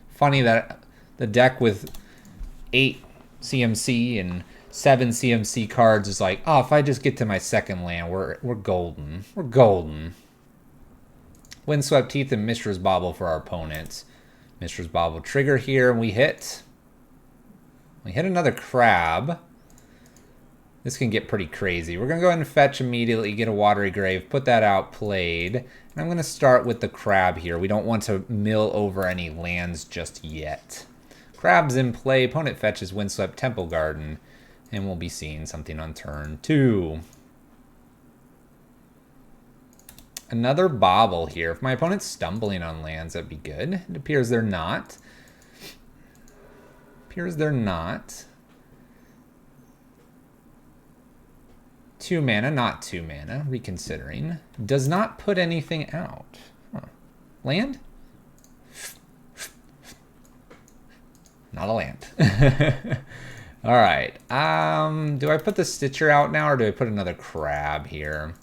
Funny that the deck with 8 CMC and 7 CMC cards is like, oh, if I just get to my second land, we're golden. We're golden. Windswept Teeth and Mishra's Bauble for our opponents. Mishra's Bauble trigger here, and we hit. We hit another crab. This can get pretty crazy. We're going to go ahead and fetch immediately, get a Watery Grave, put that out, played. And I'm going to start with the crab here. We don't want to mill over any lands just yet. Crab's in play. Opponent fetches Windswept Temple Garden. And we'll be seeing something on turn 2. Another Bauble here. If my opponent's stumbling on lands, that'd be good. It appears they're not. Appears they're not. 2 mana, not 2 mana. Reconsidering. Does not put anything out. Huh. Land? Not a land. All right. Do I put the Stitcher out now, or do I put another crab here?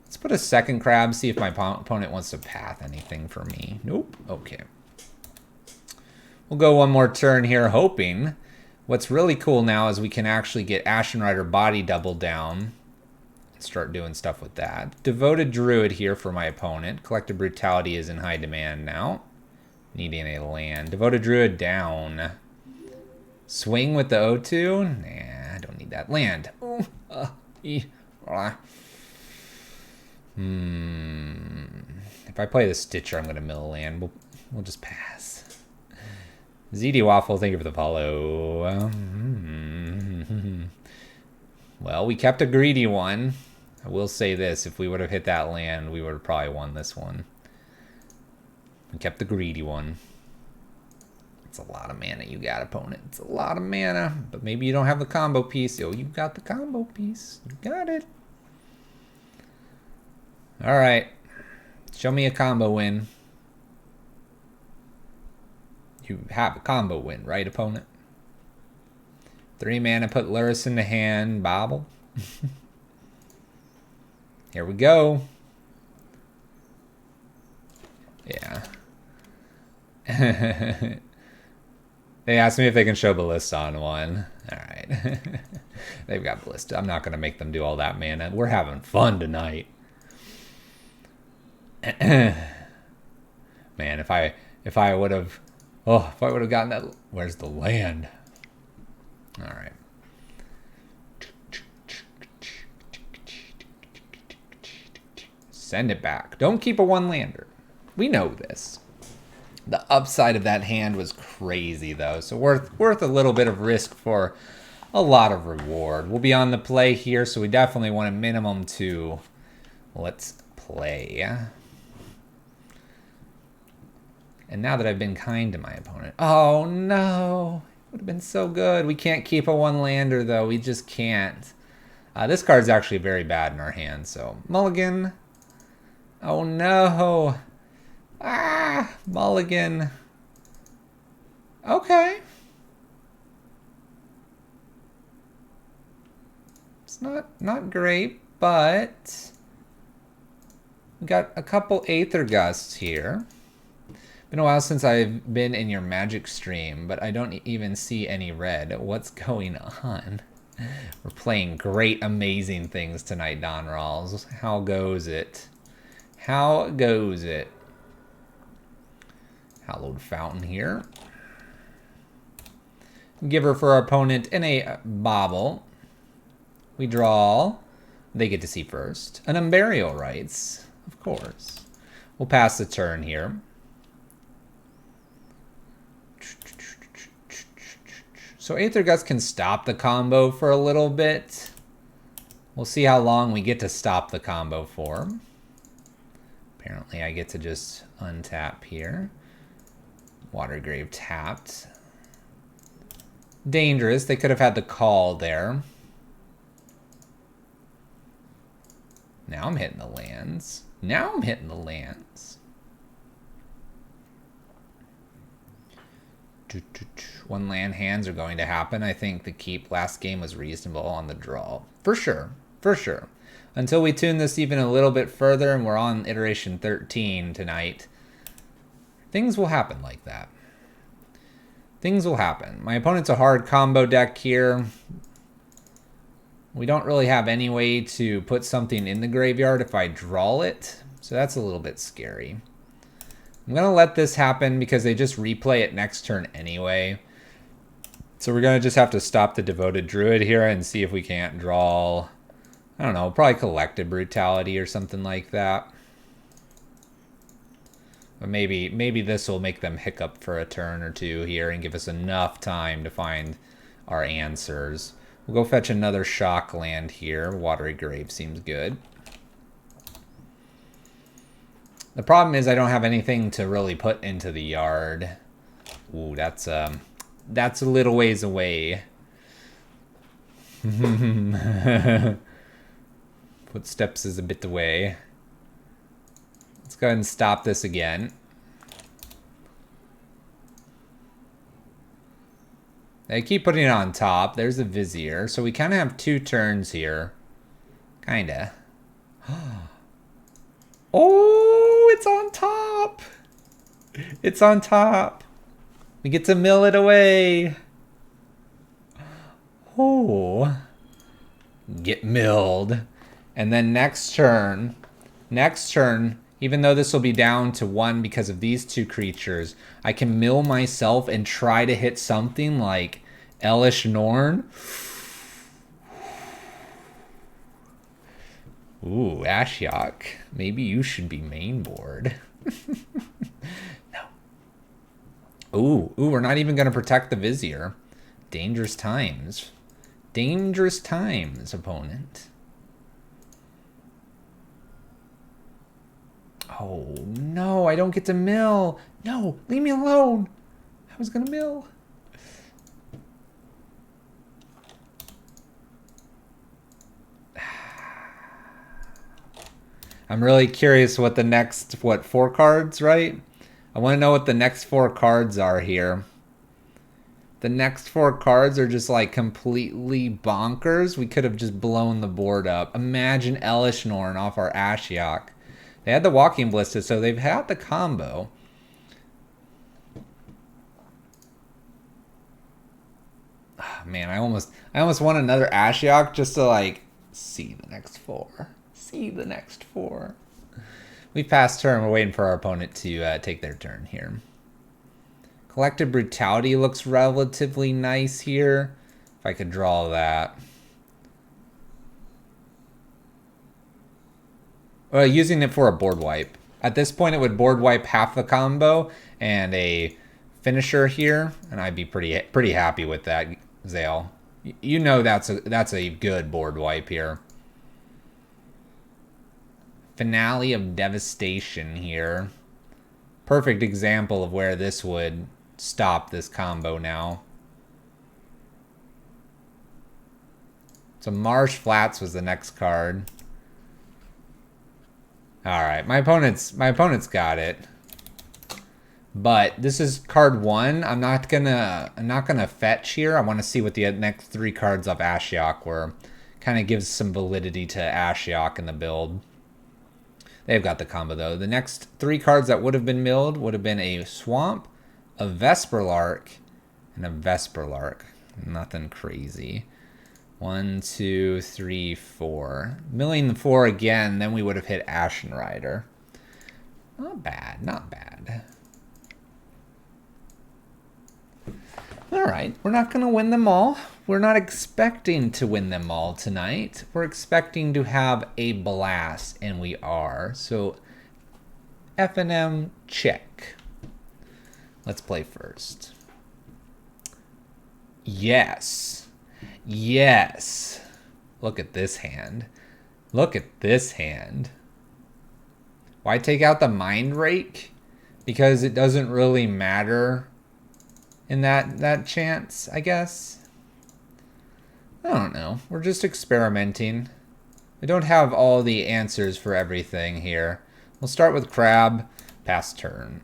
Let's put a second crab, see if my opponent wants to path anything for me. Nope. Okay. We'll go one more turn here, hoping. What's really cool now is we can actually get Ashen Rider Body Double down and start doing stuff with that. Devoted Druid here for my opponent. Collective Brutality is in high demand now. Needing a land. Devoted Druid down. Swing with the O2? Nah, I don't need that. Land. If I play the Stitcher, I'm going to mill a land. We'll just pass. ZD Waffle, thank you for the follow. Well, we kept a greedy one. I will say this. If we would have hit that land, we would have probably won this one. We kept the greedy one. It's a lot of mana you got, opponent. It's a lot of mana. But maybe you don't have the combo piece. Oh, you got the combo piece. You got it. All right. Show me a combo win. You have a combo win, right, opponent? 3 mana, put Luris in the hand. Bobble. Here we go. Yeah. They asked me if they can show Ballista on one. All right. They've got Ballista. I'm not going to make them do all that mana. We're having fun tonight. Man, if I would have... Oh, if I would have gotten that... Where's the land? All right. Send it back. Don't keep a one-lander. We know this. The upside of that hand was crazy, though. So worth a little bit of risk for a lot of reward. We'll be on the play here, so we definitely want a minimum 2. Let's play. And now that I've been kind to my opponent... Oh, no. It would have been so good. We can't keep a one-lander, though. We just can't. This card's actually very bad in our hand, so... Mulligan. Oh, no. Ah, mulligan. Okay. It's not great, but... We got a couple Aether Gusts here. Been a while since I've been in your Magic stream, but I don't even see any red. What's going on? We're playing great, amazing things tonight, Don Rawls. How goes it? How goes it? Hallowed Fountain here. Giver for our opponent in a Bauble. We draw. They get to see first. An Unburial Rites, of course. We'll pass the turn here. So Aether Gust can stop the combo for a little bit. We'll see how long we get to stop the combo for. Apparently I get to just untap here. Watergrave tapped. Dangerous. They could have had the call there. Now I'm hitting the lands. Now I'm hitting the lands. One land hands are going to happen. I think the keep last game was reasonable on the draw. For sure. For sure. Until we tune this even a little bit further and we're on iteration 13 tonight, things will happen like that. Things will happen. My opponent's a hard combo deck here. We don't really have any way to put something in the graveyard if I draw it. So that's a little bit scary. I'm going to let this happen because they just replay it next turn anyway. So we're going to just have to stop the Devoted Druid here and see if we can't draw, I don't know, probably Collective Brutality or something like that. Or maybe this will make them hiccup for a turn or two here and give us enough time to find our answers. We'll go fetch another shock land here. Watery Grave seems good. The problem is I don't have anything to really put into the yard. Ooh, that's a little ways away. Footsteps is a bit away. Let's go ahead and stop this again. They keep putting it on top. There's a Vizier. So we kind of have 2 turns here. Kinda. Oh, it's on top. It's on top. We get to mill it away. Oh. Get milled. And then next turn, even though this will be down to 1 because of these 2 creatures, I can mill myself and try to hit something like Elish Norn. Ooh, Ashiok. Maybe you should be main board. No. Ooh, we're not even going to protect the Vizier. Dangerous times. Dangerous times, opponent. Oh, no, I don't get to mill. No, leave me alone. I was going to mill. I'm really curious what the next, 4 cards, right? I want to know what the next 4 cards are here. The next 4 cards are just like completely bonkers. We could have just blown the board up. Imagine Elish Norn off our Ashiok. They had the Walking Ballista, so they've had the combo. Oh, man, I almost want another Ashiok just to like see the next 4. See the next 4. We passed turn. We're waiting for our opponent to take their turn here. Collective Brutality looks relatively nice here. If I could draw that. Using it for a board wipe. At this point, it would board wipe half the combo and a finisher here, and I'd be pretty happy with that, Zale. You know that's a good board wipe here. Finale of Devastation here. Perfect example of where this would stop this combo now. So Marsh Flats was the next card. All right, my opponent's got it. But this is card 1. I'm not gonna fetch here. I want to see what the next 3 cards off Ashiok were. Kind of gives some validity to Ashiok in the build. They've got the combo though. The next 3 cards that would have been milled would have been a Swamp, a Vesperlark, and a Vesperlark. Nothing crazy. 1, 2, 3, 4. Milling the 4 again, then we would have hit Ashen Rider. Not bad, not bad. All right, we're not going to win them all. We're not expecting to win them all tonight. We're expecting to have a blast, and we are. So, F&M, check. Let's play first. Yes. Yes. Look at this hand. Look at this hand. Why take out the Mind Rake? Because it doesn't really matter in that chance, I guess. I don't know. We're just experimenting. We don't have all the answers for everything here. We'll start with Crab, pass turn.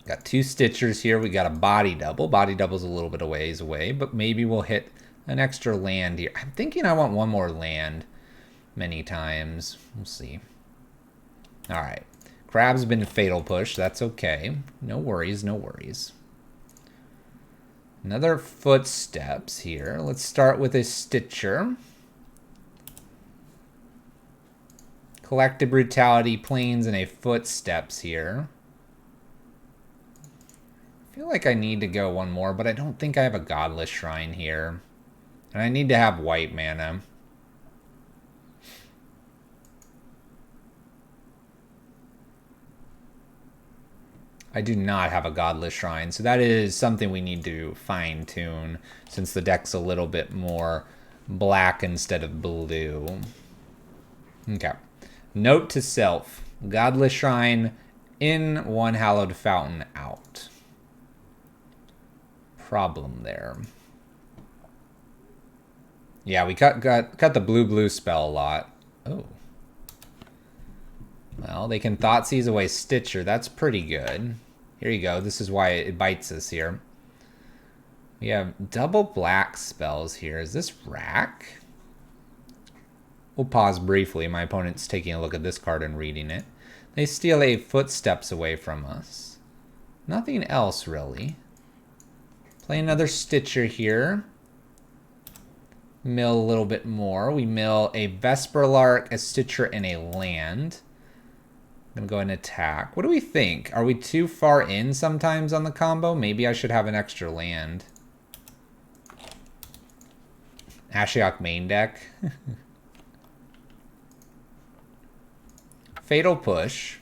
Got 2 Stitchers here. We got a body double. Body double's a little bit of ways away, but maybe we'll hit an extra land here. I'm thinking I want one more land many times. We'll see. All right. Crab's been fatal push. That's okay. No worries, no worries. Another footsteps here. Let's start with a Stitcher. Collective Brutality, Plains, and a Footsteps here. I feel like I need to go one more, but I don't think I have a Godless Shrine here. And I need to have white mana. I do not have a Godless Shrine, so that is something we need to fine-tune since the deck's a little bit more black instead of blue. Okay. Note to self. Godless Shrine in, one Hallowed Fountain out. Problem there. Yeah, we got the blue spell a lot. Oh. Well, they can Thoughtseize away Stitcher. That's pretty good. Here you go. This is why it bites us here. We have double black spells here. Is this Rack? We'll pause briefly. My opponent's taking a look at this card and reading it. They steal a Footsteps away from us. Nothing else, really. Play another Stitcher here. Mill a little bit more. We mill a Vesperlark, a Stitcher, and a land. I'm going to go ahead and attack. What do we think? Are we too far in sometimes on the combo? Maybe I should have an extra land. Ashiok main deck. Fatal Push.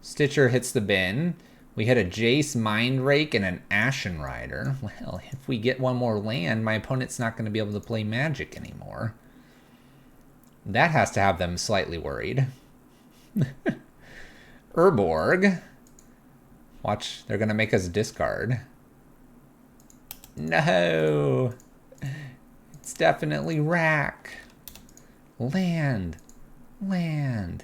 Stitcher hits the bin. We hit a Jace, Mind Rake, and an Ashen Rider. Well, if we get one more land, my opponent's not going to be able to play Magic anymore. That has to have them slightly worried. Urborg. Watch, they're going to make us discard. No. It's definitely Rack. Land. Land.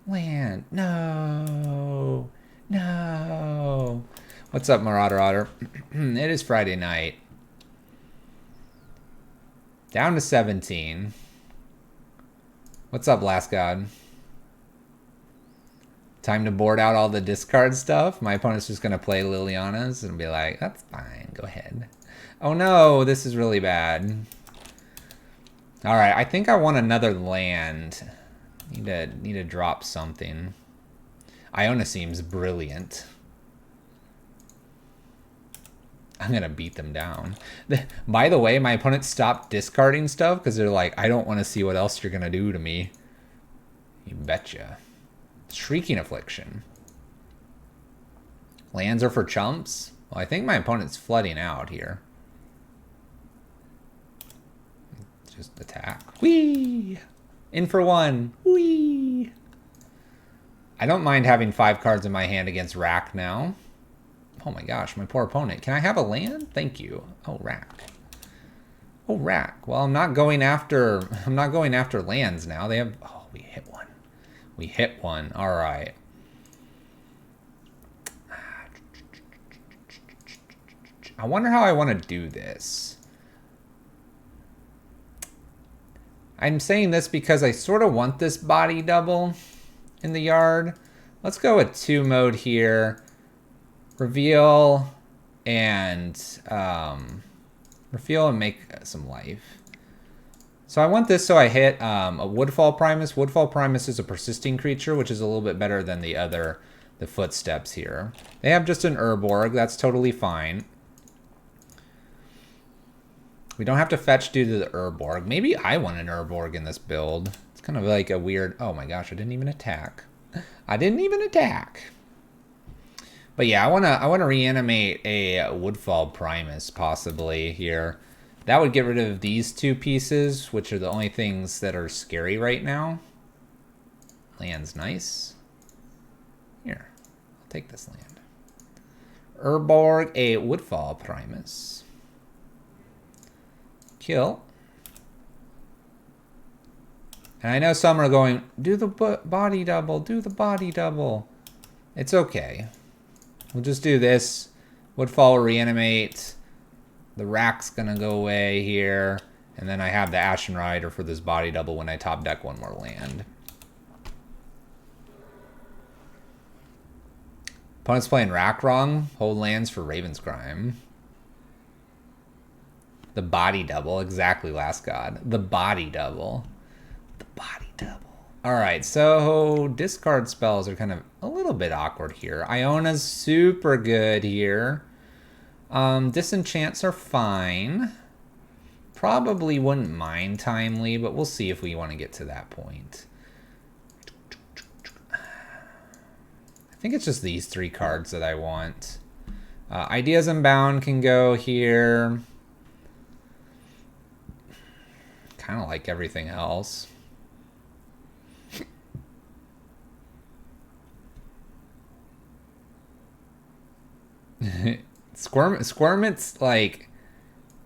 Land. No. No. What's up, Marauder Otter? It is Friday night. Down to 17. What's up, Last God? Time to board out all the discard stuff. My opponent's just going to play Liliana's and be like, that's fine. Go ahead. Oh, no. This is really bad. All right. I think I want another land. Need to drop something. Iona seems brilliant. I'm going to beat them down. By the way, my opponent stopped discarding stuff because they're like, I don't want to see what else you're going to do to me. You betcha. Shrieking Affliction. Lands are for chumps? Well, I think my opponent's flooding out here. Just attack. Whee! In for one. Whee! I don't mind having 5 cards in my hand against Rack now. Oh my gosh, my poor opponent. Can I have a land? Thank you. Oh, Rack. Oh, Rack. Well, I'm not going after lands now. They have... Oh, we hit one. We hit one. All right. I wonder how I want to do this. I'm saying this because I sort of want this body double in the yard. Let's go with 2 mode here. Reveal and make some life. So I want this so I hit a Woodfall Primus. Woodfall Primus is a persisting creature, which is a little bit better than the Footsteps here. They have just an Urborg. That's totally fine. We don't have to fetch due to the Urborg. Maybe I want an Urborg in this build. It's kind of like a weird... Oh my gosh, I didn't even attack. I didn't even attack. But yeah, I wanna reanimate a Woodfall Primus possibly here. That would get rid of these 2 pieces, which are the only things that are scary right now. Land's nice. Here, I'll take this land. Urborg, a Woodfall Primus. Kill. And I know some are going, do the body double, do the body double. It's okay. We'll just do this. Woodfall will reanimate. The rack's gonna go away here. And then I have the Ashen Rider for this body double when I top deck one more land. Opponent's playing rack wrong. Hold lands for Raven's Crime. The body double. Exactly, Last God. The body double. The body double. Alright, so discard spells are kind of a little bit awkward here. Iona's super good here. Disenchants are fine. Probably wouldn't mind Timely, but we'll see if we want to get to that point. I think it's just these 3 cards that I want. Ideas Unbound can go here. Kind of like everything else. Squirmit's like...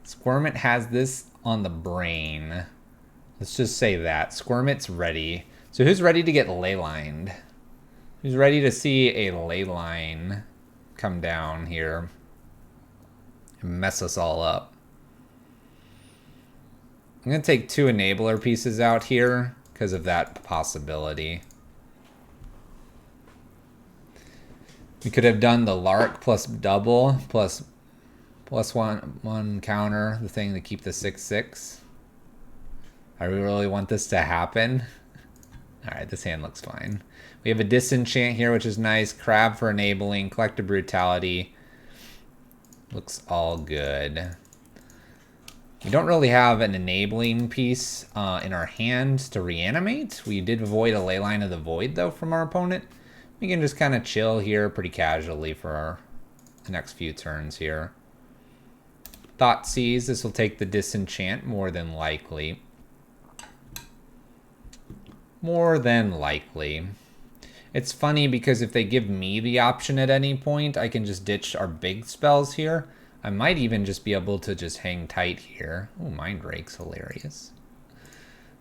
Squirmit has this on the brain. Let's just say that. Squirmit's ready. So who's ready to get ley-lined? Who's ready to see a ley line come down here and mess us all up? I'm going to take 2 enabler pieces out here because of that possibility. We could have done the Lark plus double plus one counter, the thing to keep the 6/6. I really want this to happen. Alright, this hand looks fine. We have a Disenchant here, which is nice. Crab for enabling. Collective Brutality. Looks all good. We don't really have an enabling piece in our hand to reanimate. We did avoid a Leyline of the Void, though, from our opponent. We can just kind of chill here pretty casually for the next few turns here. Thoughtseize. This will take the Disenchant more than likely. More than likely. It's funny because if they give me the option at any point, I can just ditch our big spells here. I might even just be able to just hang tight here. Oh, Mind Rake's hilarious.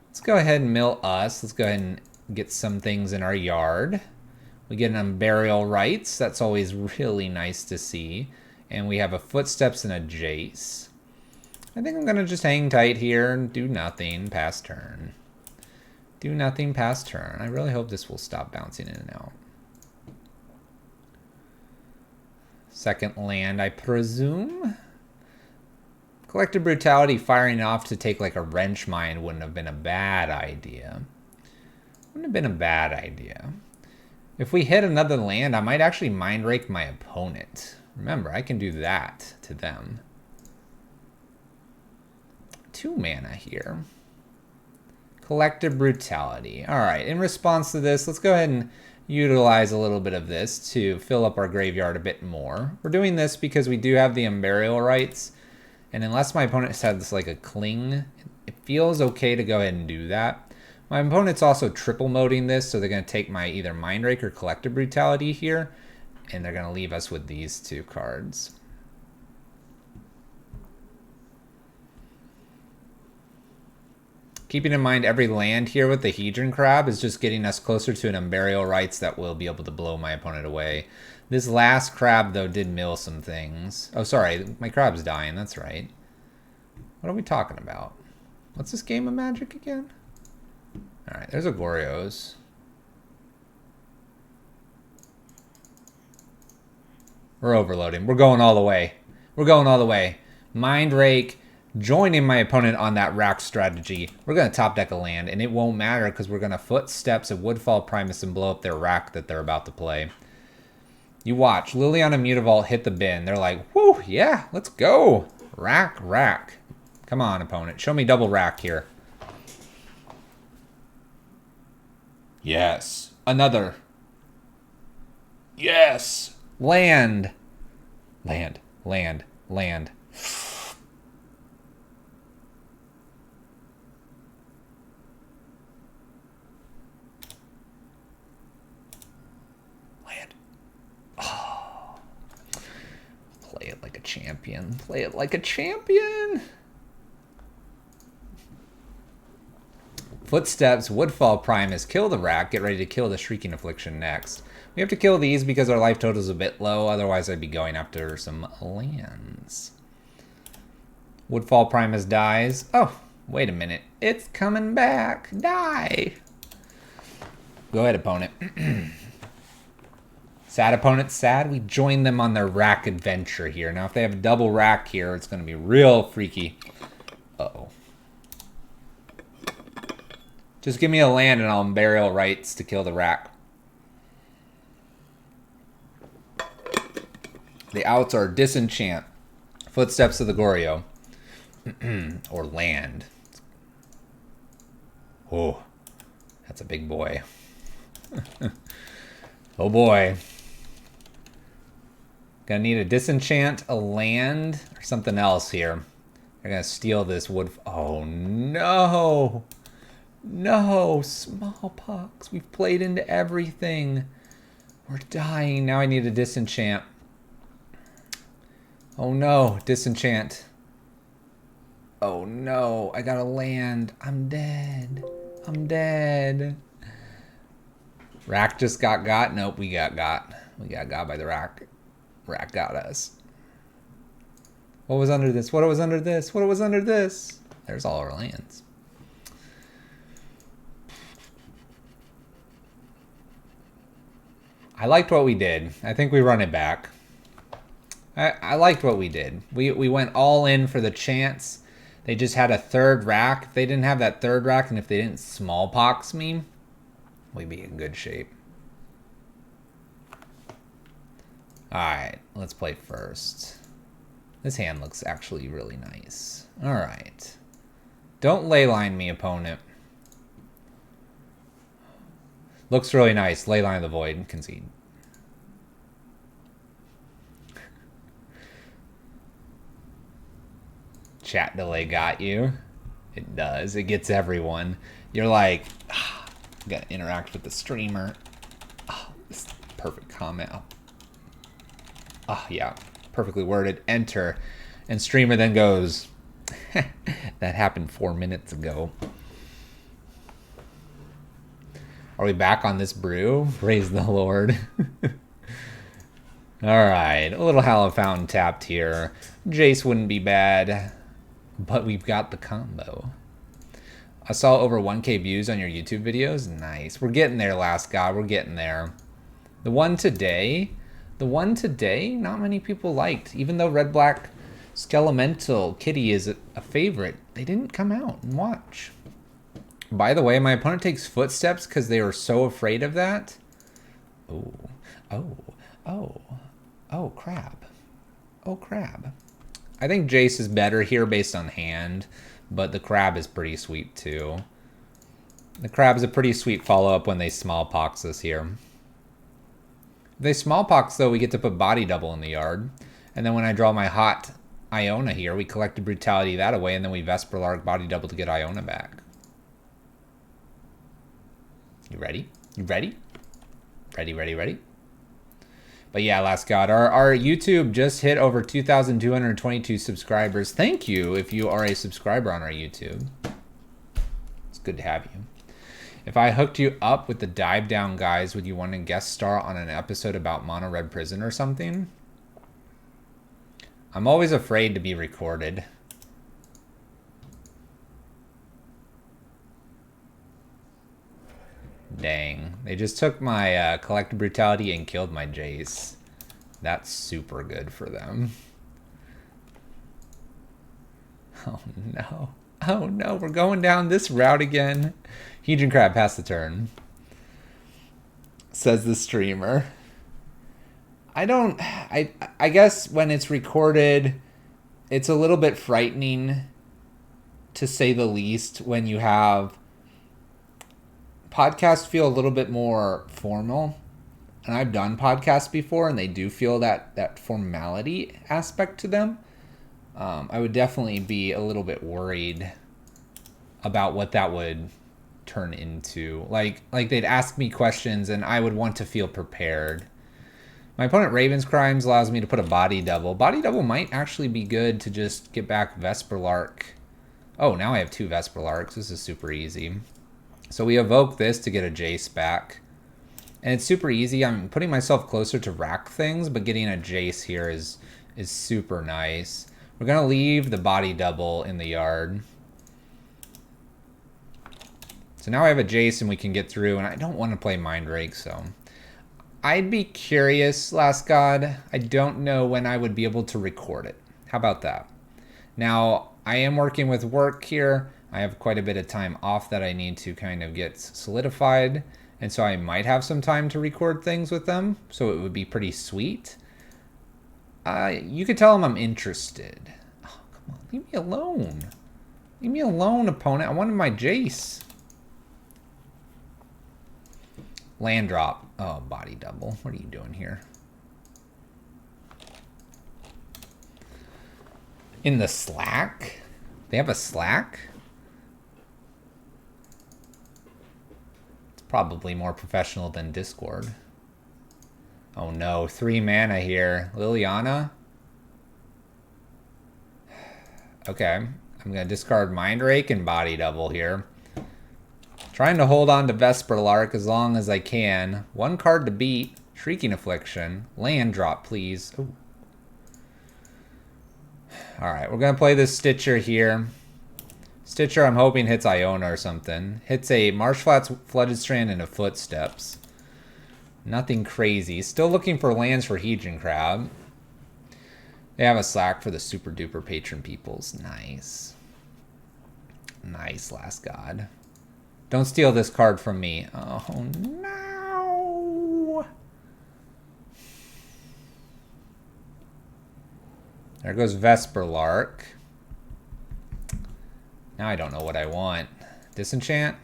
Let's go ahead and mill us. Let's go ahead and get some things in our yard. We get an Unburial Rites. That's always really nice to see. And we have a Footsteps and a Jace. I think I'm going to just hang tight here and do nothing past turn. Do nothing past turn. I really hope this will stop bouncing in and out. Second land, I presume. Collective Brutality firing off to take like a Wrench Mine wouldn't have been a bad idea. Wouldn't have been a bad idea. If we hit another land, I might actually Mind Rake my opponent. Remember, I can do that to them. 2 mana here. Collective Brutality. Alright, in response to this, let's go ahead and utilize a little bit of this to fill up our graveyard a bit more. We're doing this because we do have the Unburial Rites, and unless my opponent has like a Cling, it feels okay to go ahead and do that. My opponent's also triple moding this, so they're going to take my either Mind Rake or Collective Brutality here, and they're going to leave us with these 2 cards. Keeping in mind every land here with the Hedron Crab is just getting us closer to an Unburial Rites that will be able to blow my opponent away. This last crab, though, did mill some things. Oh, sorry, my crab's dying, that's right. What are we talking about? What's this game of Magic again? Alright, there's a Goryo's. We're overloading. We're going all the way. We're going all the way. Mind Rake, joining my opponent on that rack strategy. We're going to top deck a land, and it won't matter because we're going to Footsteps of Woodfall Primus and blow up their rack that they're about to play. You watch. Liliana Mutavault hit the bin. They're like, whoo, yeah, let's go. Rack, rack. Come on, opponent. Show me double rack here. Yes. Another. Yes. Land. Land. Land. Land. Land. Oh. Play it like a champion. Play it like a champion. Footsteps, Woodfall Primus, kill the Rack, get ready to kill the Shrieking Affliction next. We have to kill these because our life total is a bit low, otherwise I'd be going after some lands. Woodfall Primus dies. Oh, wait a minute. It's coming back. Die. Go ahead, opponent. Sad opponent, sad. We join them on their Rack adventure here. Now, if they have a double Rack here, it's going to be real freaky. Uh-oh. Just give me a land and I'll Burial Rights to kill the Rack. The outs are Disenchant, Footsteps of the Goryo, or Land. Oh, that's a big boy. Oh boy. Gonna need a Disenchant, a land, or something else here. They're gonna steal this wood. Oh no! No! Smallpox. We've played into everything. We're dying. Now I need a Disenchant. Oh no, Disenchant. Oh no, I got a land. I'm dead. I'm dead. Rack just got. Nope, we got. We got by the Rack. Rack got us. What was under this? What was under this? What was under this? There's all our lands. I liked what we did. I think we run it back. I liked what we did. We went all in for the chance. They just had a third Rack. If they didn't have that third Rack and if they didn't smallpox me, we'd be in good shape. Alright, let's play first. This hand looks actually really nice. Alright. Don't leyline me, opponent. Looks really nice. Leyline of the Void. Concede. Chat delay got you. It does. It gets everyone. You're like, gotta interact with the streamer. Oh, this is perfect comment. Oh, yeah. Perfectly worded. Enter. And streamer then goes, that happened 4 minutes ago. Are we back on this brew? Praise the Lord. Alright. A little Hallow Fountain tapped here. Jace wouldn't be bad. But we've got the combo. I saw over 1K views on your YouTube videos. Nice. We're getting there, Last God. We're getting there. The one today, not many people liked. Even though Red Black Skelemental Kitty is a favorite, they didn't come out and watch. By the way, my opponent takes Footsteps because they were so afraid of that. Oh, crab. Oh, crab. I think Jace is better here based on hand, but the crab is pretty sweet too. The crab is a pretty sweet follow-up when they smallpox us here. If they smallpox though, we get to put body double in the yard. And then when I draw my hot Iona here, we collected Brutality that away, and then we Vesperlark body double to get Iona back. You ready? You ready? Ready? But yeah, Last God, our YouTube just hit over 2,222 subscribers. Thank you if you are a subscriber on our YouTube. It's good to have you. If I hooked you up with the Dive Down guys, would you want to guest star on an episode about Mono Red Prison or something? I'm always afraid to be recorded. Dang. They just took my Collective Brutality and killed my Jace. That's super good for them. Oh no. Oh no, we're going down this route again. Hedron Crab, pass the turn. Says the streamer. I guess when it's recorded, it's a little bit frightening, to say the least, when you have... Podcasts feel a little bit more formal, and I've done podcasts before, and they do feel that formality aspect to them. I would definitely be a little bit worried about what that would turn into. Like they'd ask me questions, and I would want to feel prepared. My opponent Raven's Crimes allows me to put a body double. Body double might actually be good to just get back Vesperlark. Oh, now I have 2 Vesperlarks. This is super easy. So we evoke this to get a Jace back. And it's super easy. I'm putting myself closer to rack things, but getting a Jace here is super nice. We're going to leave the body double in the yard. So now I have a Jace and we can get through, and I don't want to play Mind Rake, so... I'd be curious, Last God. I don't know when I would be able to record it. How about that? Now, I am working with work here. I have quite a bit of time off that I need to kind of get solidified. And so I might have some time to record things with them. So it would be pretty sweet. You could tell them I'm interested. Oh, come on. Leave me alone. Leave me alone, opponent. I wanted my Jace. Land drop. Oh, body double. What are you doing here? In the Slack? They have a Slack? It's probably more professional than Discord. Oh no, 3 mana here. Liliana? Okay, I'm going to discard Mind Rake and body double here. Trying to hold on to Vesperlark as long as I can. 1 card to beat. Shrieking Affliction. Land drop, please. Ooh. Alright, we're going to play this Stitcher here. Stitcher, I'm hoping hits Iona or something. Hits a Marsh Flats, Flooded Strand, and a Footsteps. Nothing crazy. Still looking for lands for Hedron Crab. They have a Slack for the super duper patron peoples. Nice. Nice, Last God. Don't steal this card from me. Oh, no. There goes Vesperlark. Now I don't know what I want. Disenchant?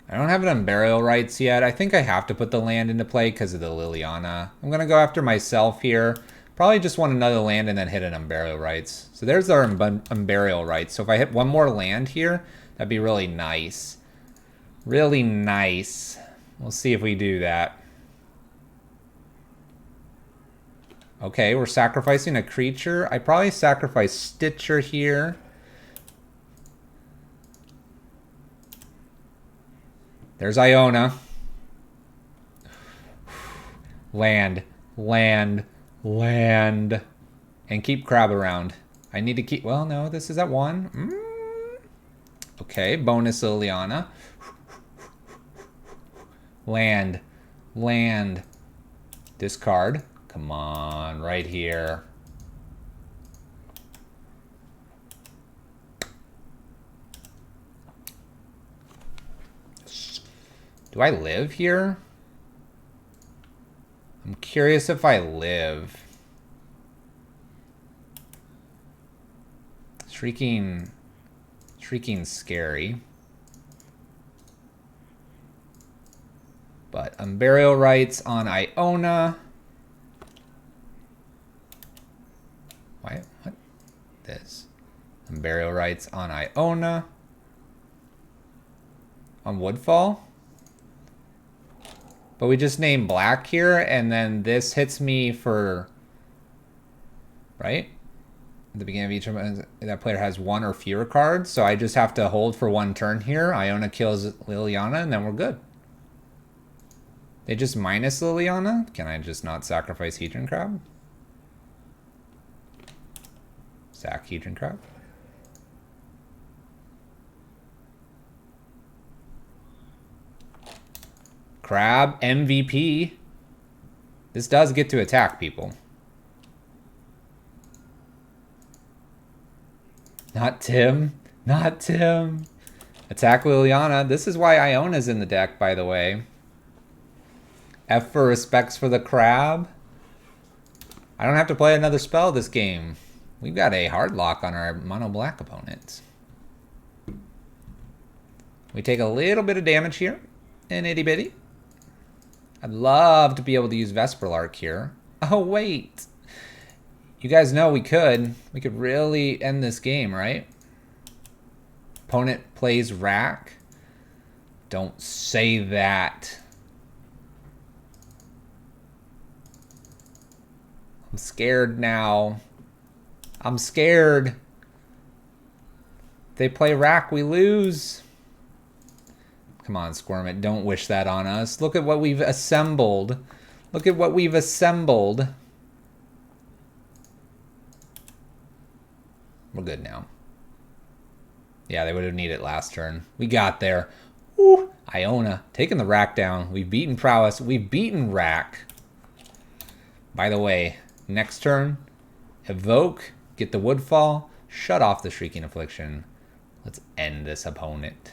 I don't have it on Burial Rites yet. I think I have to put the land into play because of the Liliana. I'm going to go after myself here. Probably just want another land and then hit an Unburial Rites. So there's our Unburial Rites. So if I hit one more land here, that'd be really nice. Really nice. We'll see if we do that. Okay, we're sacrificing a creature. I probably sacrifice Stitcher here. There's Iona. Land. Land. Land. And keep crab around. I need to keep... Well, no, this is at 1. Okay, bonus Liliana. Land. Land. Discard. Come on, right here. Do I live here? I'm curious if I live. Shrieking scary. But Unburial Rites on Iona. Why? What? This. Unburial Rites on Iona. On Woodfall. But we just named black here, and then this hits me for... Right? At the beginning of each of that player has 1 or fewer cards, so I just have to hold for 1 turn here. Iona kills Liliana, and then we're good. They just minus Liliana? Can I just not sacrifice Hedron Crab? Sack Hedron Crab. Crab, MVP. This does get to attack people. Not Tim. Not Tim. Attack Liliana. This is why Iona's in the deck, by the way. F for respects for the crab. I don't have to play another spell this game. We've got a hard lock on our mono black opponents. We take a little bit of damage here. An itty bitty. I'd love to be able to use Vesperlark here. Oh, wait. You guys know we could. We could really end this game, right? Opponent plays Rack. Don't say that. I'm scared now. I'm scared. If they play rack, we lose. Come on, Squirmit. Don't wish that on us. Look at what we've assembled. Look at what we've assembled. We're good now. Yeah, they would have needed it last turn. We got there. Woo! Iona, taking the rack down. We've beaten Prowess. We've beaten rack. By the way, next turn, evoke, get the Woodfall, shut off the Shrieking Affliction. Let's end this opponent.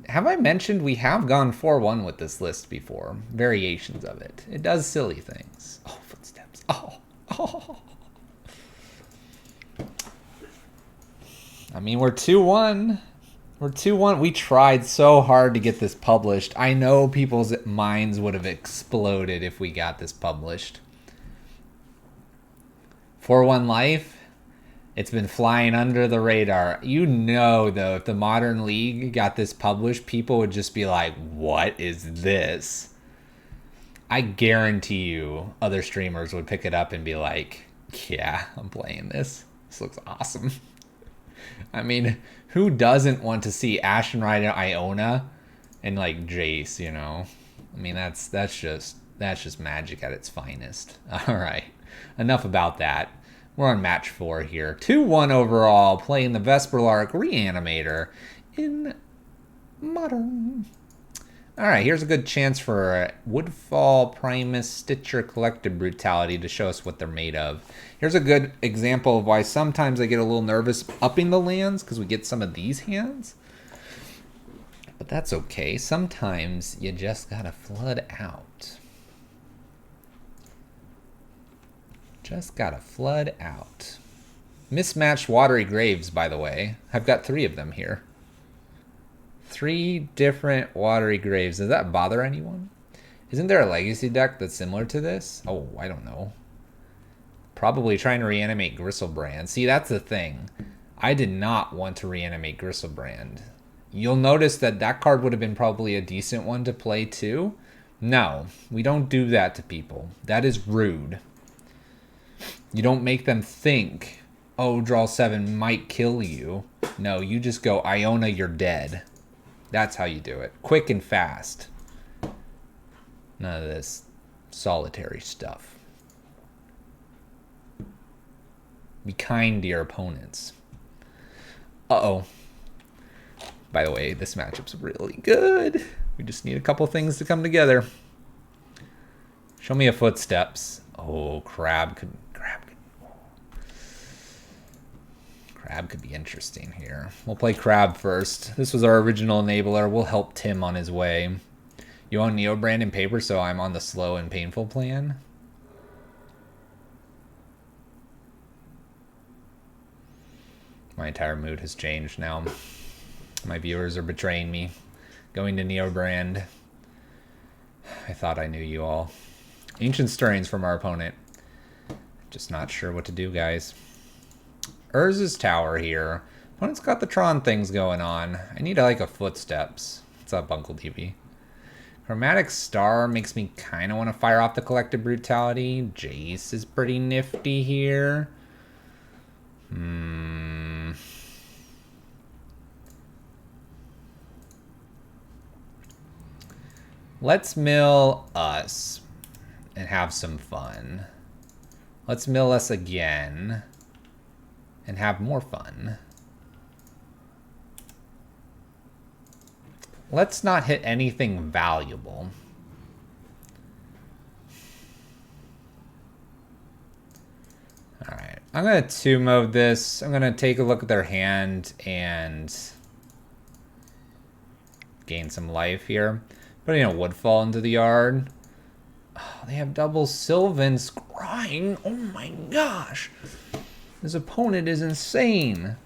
Have I mentioned we have gone 4-1 with this list before? Variations of it. It does silly things. Oh, footsteps. Oh. I mean, we're 2-1. We're 2-1. We tried so hard to get this published. I know people's minds would have exploded if we got this published. 4-1 life. It's been flying under the radar. You know, though, if the Modern League got this published, people would just be like, what is this? I guarantee you other streamers would pick it up and be like, yeah, I'm playing this. This looks awesome. I mean, who doesn't want to see Ashen Rider, Iona, and like Jace, you know? I mean, that's just magic at its finest. All right, enough about that. We're on match 4 here. 2-1 overall, playing the Vesperlark Reanimator in Modern. All right, here's a good chance for Woodfall, Primus, Stitcher, Collective Brutality to show us what they're made of. Here's a good example of why sometimes I get a little nervous upping the lands because we get some of these hands. But that's okay. Sometimes you just gotta flood out. Just gotta flood out. Mismatched Watery Graves, by the way. I've got 3 of them here. 3 different Watery Graves. Does that bother anyone? Isn't there a Legacy deck that's similar to this? Oh, I don't know. Probably trying to reanimate Gristlebrand. See, that's the thing. I did not want to reanimate Gristlebrand. You'll notice that that card would have been probably a decent one to play too. No, we don't do that to people. That is rude. You don't make them think, oh, draw 7 might kill you. No, you just go, Iona, you're dead. That's how you do it. Quick and fast. None of this solitary stuff. Be kind to your opponents. Uh-oh. By the way, this matchup's really good. We just need a couple things to come together. Show me a footsteps. Oh, Crab could be interesting here. We'll play Crab first. This was our original enabler. We'll help Tim on his way. You own Neobrand in paper, so I'm on the slow and painful plan. My entire mood has changed now. My viewers are betraying me. Going to Neobrand. I thought I knew you all. Ancient Stirrings from our opponent. Just not sure what to do, guys. Urza's Tower here. Opponent's got the Tron things going on. I need like a footsteps. What's up, Uncle TV? Chromatic Star makes me kind of want to fire off the Collective Brutality. Jace is pretty nifty here. Let's mill us and have some fun. Let's mill us again and have more fun. Let's not hit anything valuable. All right, I'm gonna 2-mode this. I'm gonna take a look at their hand and gain some life here. Putting a Woodfall into the yard. Oh, they have double Sylvan Scrying. Oh my gosh. This opponent is insane.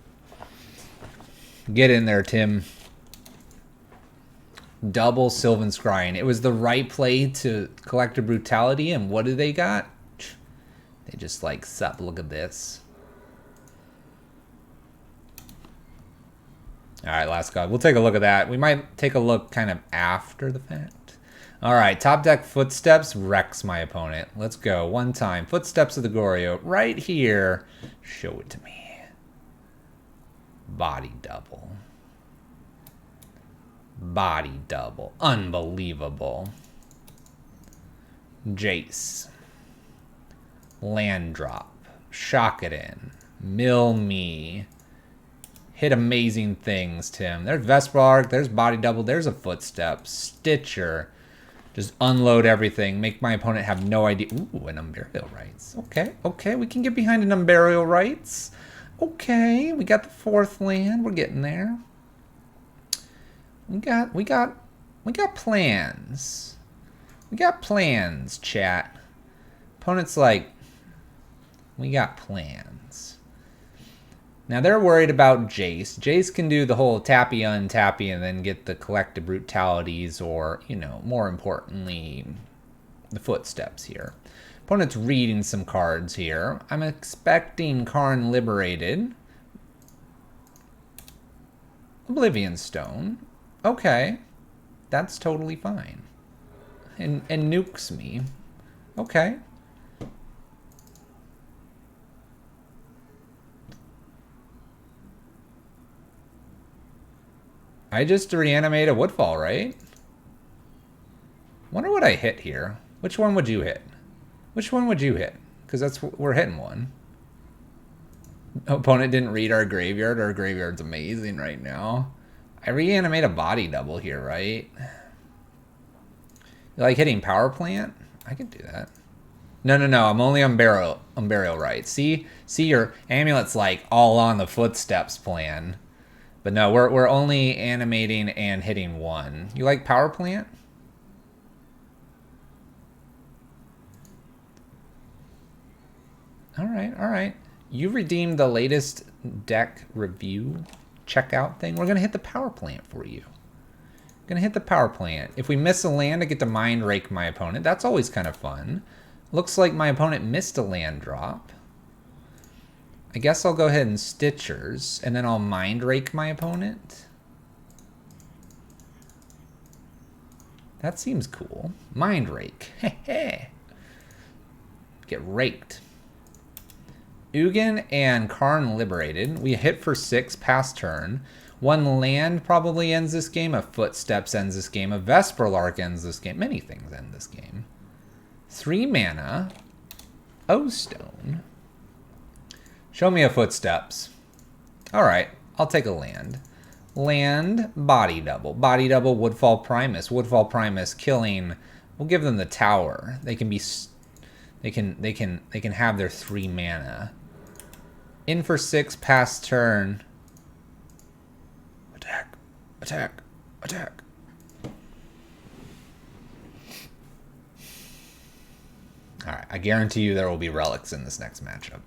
Get in there, Tim. Double Sylvan Scrying. It was the right play to Collective Brutality, and what do they got? They just like, sup, look at this. All right, last god. We'll take a look at that. We might take a look kind of after the fact. All right, top deck Footsteps wrecks my opponent. Let's go. One time. Footsteps of the Goryo. Right here. Show it to me. Body double. Body double. Unbelievable. Jace. Land drop. Shock it in. Mill me. Hit amazing things, Tim. There's Vesperlark. There's body double. There's a Footstep. Stitcher. Just unload everything. Make my opponent have no idea. Ooh, an Unburial Rites. Okay, okay. We can get behind an Unburial Rites. Okay, we got the 4th land. We're getting there. We got plans. We got plans, chat. Opponent's like, we got plans. Now they're worried about Jace. Jace can do the whole tappy untappy and then get the collective brutalities, or, you know, more importantly, the Footsteps here. Opponent's reading some cards here. I'm expecting Karn Liberated. Oblivion Stone. Okay. That's totally fine. And nukes me. Okay. I just reanimate a Woodfall, right? Wonder what I hit here. Which one would you hit? Which one would you hit? Because that's we're hitting one. Opponent didn't read our graveyard. Our graveyard's amazing right now. I reanimate a body double here, right? You like hitting power plant? I can do that. No. I'm only on burial rights. See your amulet's like all on the Footsteps plan. But no, we're only animating and hitting one. You like power plant? All right. You redeemed the latest deck review checkout thing. We're gonna hit the power plant for you. Gonna hit the power plant. If we miss a land, I get to mind rake my opponent. That's always kind of fun. Looks like my opponent missed a land drop. I guess I'll go ahead and Stitchers, and then I'll mind rake my opponent. That seems cool. Mind rake. Get raked. Ugin and Karn Liberated. We hit for 6 past turn. One land probably ends this game. A Footsteps ends this game. A Vesperlark ends this game. Many things end this game. 3 mana. O-Stone. Show me a Footsteps. Alright, I'll take a land. Land, body double. Body double, Woodfall Primus. Woodfall Primus killing. We'll give them the tower. They can be... They can have their 3 mana. In for 6 past turn. Attack. Attack. Attack. Alright, I guarantee you there will be relics in this next matchup.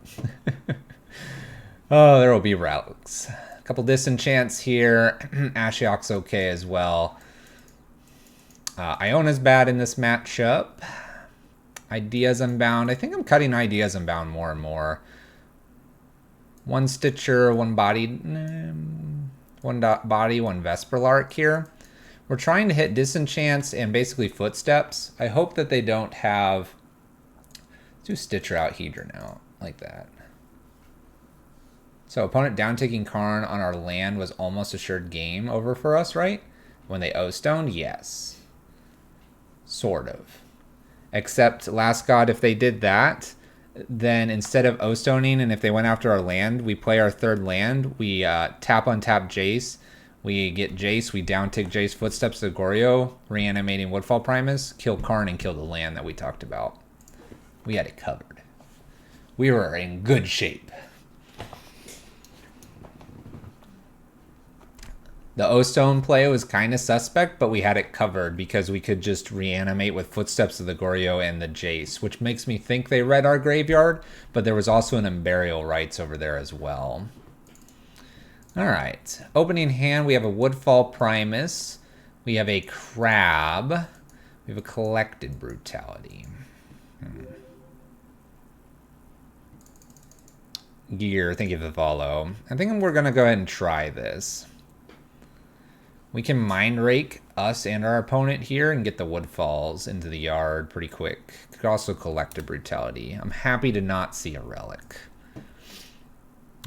Oh, there will be relics. A couple disenchants here. Ashiok's okay as well. Iona's bad in this matchup. Ideas Unbound. I think I'm cutting Ideas Unbound more and more. 1 Stitcher, 1 body, 1 body, 1 Vesperlark here. We're trying to hit disenchants and basically Footsteps. I hope that they don't have... Let's do Stitcher out, Hedron out, like that. So opponent down taking Karn on our land was almost assured game over for us, right? When they O-stoned, yes. Sort of. Except last god, if they did that, then instead of O-stoning and if they went after our land, we play our 3rd land, we tap untap Jace, we get Jace, we down take Jace, Footsteps to Goryo, reanimating Woodfall Primus, kill Karn and kill the land that we talked about. We had it covered. We were in good shape. The O-Stone play was kind of suspect, but we had it covered because we could just reanimate with Footsteps of the Goryo and the Jace, which makes me think they read our graveyard, but there was also an Unburial Rites over there as well. All right. Opening hand, we have a Woodfall Primus. We have a Crab. We have a Collected Brutality. Gear, thank you for the follow. I think we're going to go ahead and try this. We can mind rake us and our opponent here and get the woodfalls into the yard pretty quick. Could also collect a brutality. I'm happy to not see a relic.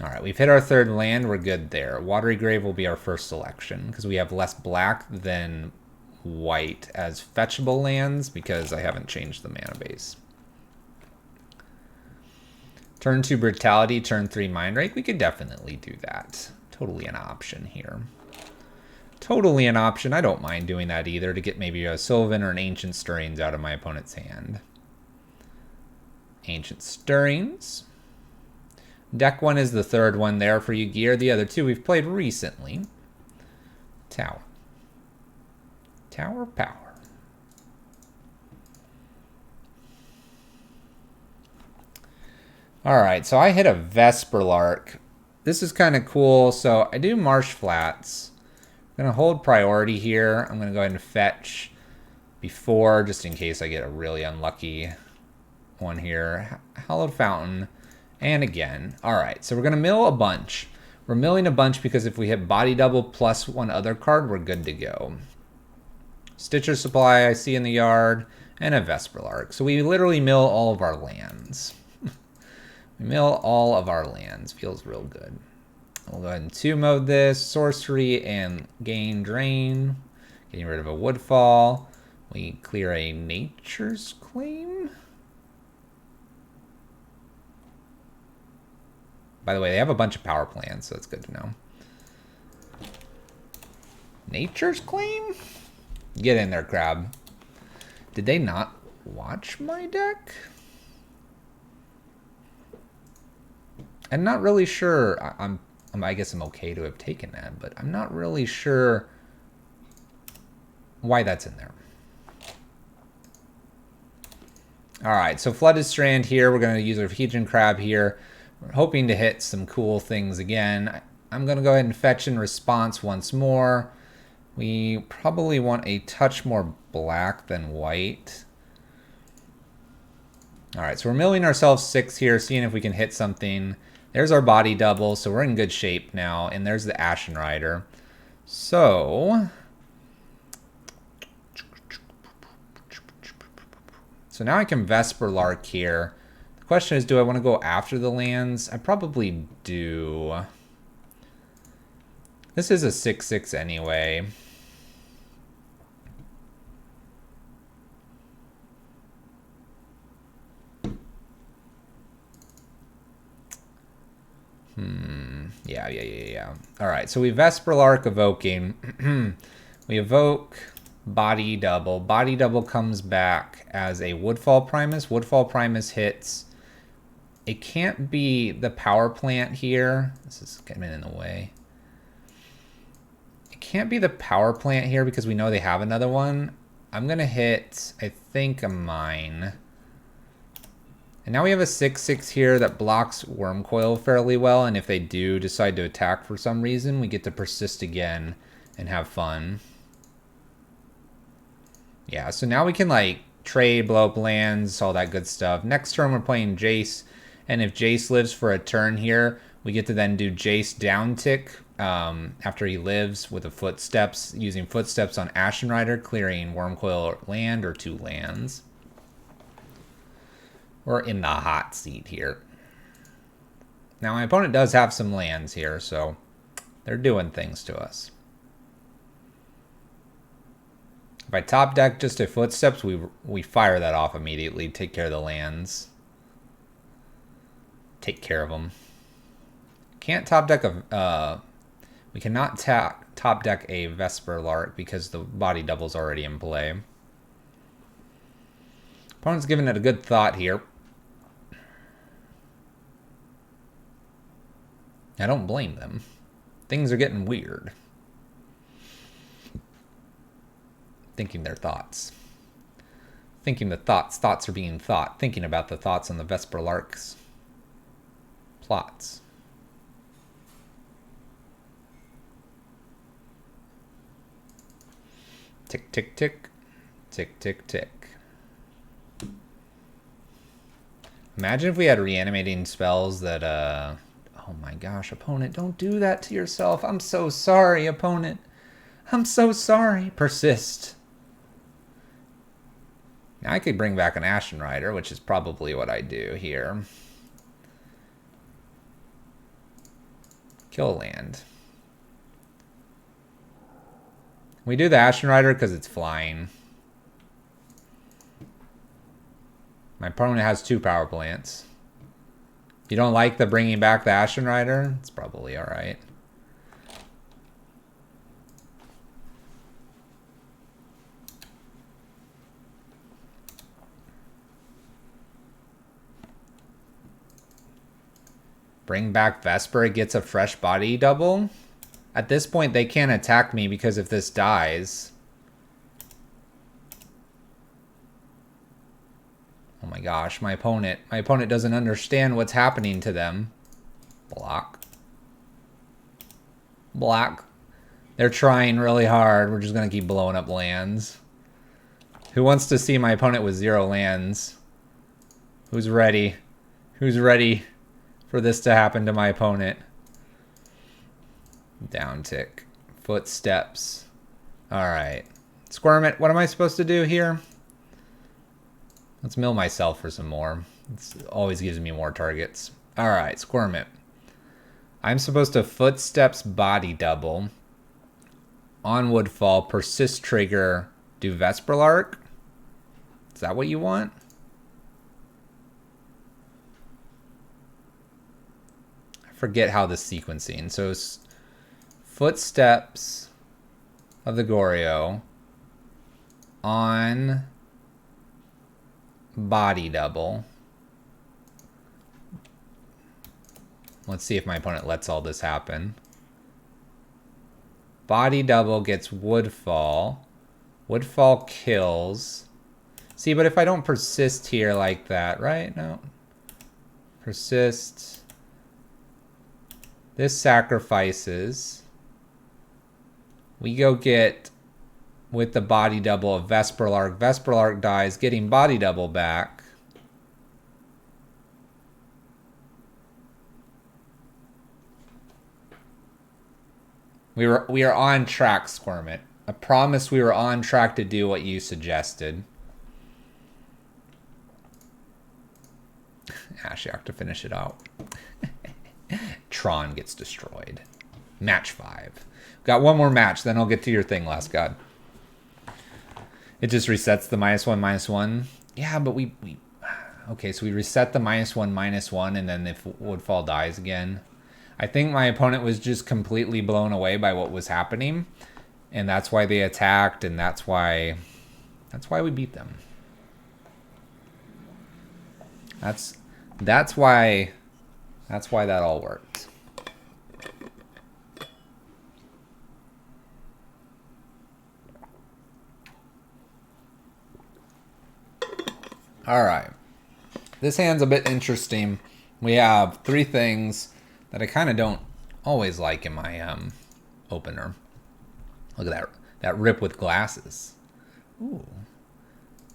All right, we've hit our third land. We're good there. Watery Grave will be our first selection because we have less black than white as fetchable lands because I haven't changed the mana base. Turn 2 brutality, turn 3 mind rake. We could definitely do that. Totally an option here. Totally an option. I don't mind doing that either to get maybe a Sylvan or an Ancient Stirrings out of my opponent's hand. Ancient Stirrings. Deck 1 is the third one there for you, Gear. The other two we've played recently. Tower. Tower power. Alright, so I hit a Vesperlark. This is kind of cool. So I do Marsh Flats. I'm going to hold priority here. I'm going to go ahead and fetch before, just in case I get a really unlucky one here. Hallowed Fountain. And again. Alright, so we're going to mill a bunch. We're milling a bunch because if we hit body double plus one other card, we're good to go. Stitcher Supply I see in the yard. And a Vesperlark. So we literally mill all of our lands. We mill all of our lands. Feels real good. We'll go ahead and 2-mode this. Sorcery and gain drain. Getting rid of a woodfall. We clear a Nature's Claim. By the way, they have a bunch of power plants, so that's good to know. Nature's Claim? Get in there, Crab. Did they not watch my deck? I'm not really sure. I guess I'm okay to have taken that, but I'm not really sure why that's in there. All right, so Flooded Strand here. We're going to use our Heathen Crab here. We're hoping to hit some cool things again. I'm going to go ahead and fetch in response once more. We probably want a touch more black than white. All right, so we're milling ourselves 6 here, seeing if we can hit something. There's our body double, so we're in good shape now. And there's the Ashen Rider. So now I can Vesperlark here. The question is, do I want to go after the lands? I probably do. This is a 6/6 anyway. Yeah. All right, so we Vesperlark evoking. We evoke body double. Body double comes back as a Woodfall Primus. Woodfall Primus hits. It can't be the power plant here. This is getting in the way. It can't be the power plant here because we know they have another one. I'm going to hit, I think, a mine. And now we have a 6/6 here that blocks Wormcoil fairly well. And if they do decide to attack for some reason, we get to persist again and have fun. Yeah, so now we can like trade, blow up lands, all that good stuff. Next turn we're playing Jace. And if Jace lives for a turn here, we get to then do Jace down tick after he lives with a Footsteps, using Footsteps on Ashen Rider, clearing Wormcoil land or 2 lands. We're in the hot seat here. Now, my opponent does have some lands here, so they're doing things to us. If I top deck just a Footsteps, we fire that off immediately. Take care of the lands. Take care of them. Can't top deck a... we cannot top deck a Vesperlark because the body double's already in play. Opponent's giving it a good thought here. I don't blame them. Things are getting weird. Thinking their thoughts. Thinking the thoughts are being thought. Thinking about the thoughts on the Vesperlark's plots. Tick, tick, tick. Tick, tick, tick. Imagine if we had reanimating spells that, oh my gosh, opponent, don't do that to yourself. I'm so sorry, opponent. I'm so sorry. Persist. Now I could bring back an Ashen Rider, which is probably what I do here. Kill land. We do the Ashen Rider because it's flying. My opponent has 2 power plants. You don't like the bringing back the Ashen Rider? It's probably alright. Bring back Vesper, it gets a fresh body double. At this point, they can't attack me because if this dies... Oh my gosh, my opponent doesn't understand what's happening to them. Block. Block. They're trying really hard. We're just going to keep blowing up lands. Who wants to see my opponent with 0 lands? Who's ready? Who's ready for this to happen to my opponent? Down tick. Footsteps. Alright. Squirmit, what am I supposed to do here? Let's mill myself for some more. It always gives me more targets. Alright, Squirmit. I'm supposed to Footsteps body double. On Woodfall, persist trigger, do Vesperlark. Is that what you want? I forget how the sequencing. So Footsteps of the Goryo on body double. Let's see if my opponent lets all this happen. Body double gets Woodfall. Woodfall kills. See, but if I don't persist here like that, right? No. Persist. This sacrifices. We go get, with the body double of Vesperlark. Vesperlark dies, getting body double back. We are on track, Squirmit. I promise we were on track to do what you suggested. Ashiok to finish it out. Tron gets destroyed. Match 5. Got one more match, then I'll get to your thing, Last God. It just resets the -1/-1. Yeah, but we okay, so we reset the -1/-1, and then if Woodfall dies again. I think my opponent was just completely blown away by what was happening, and that's why they attacked, and that's why we beat them. That's why that all worked. All right. This hand's a bit interesting. We have 3 things that I kind of don't always like in my opener. Look at that rip with glasses. Ooh,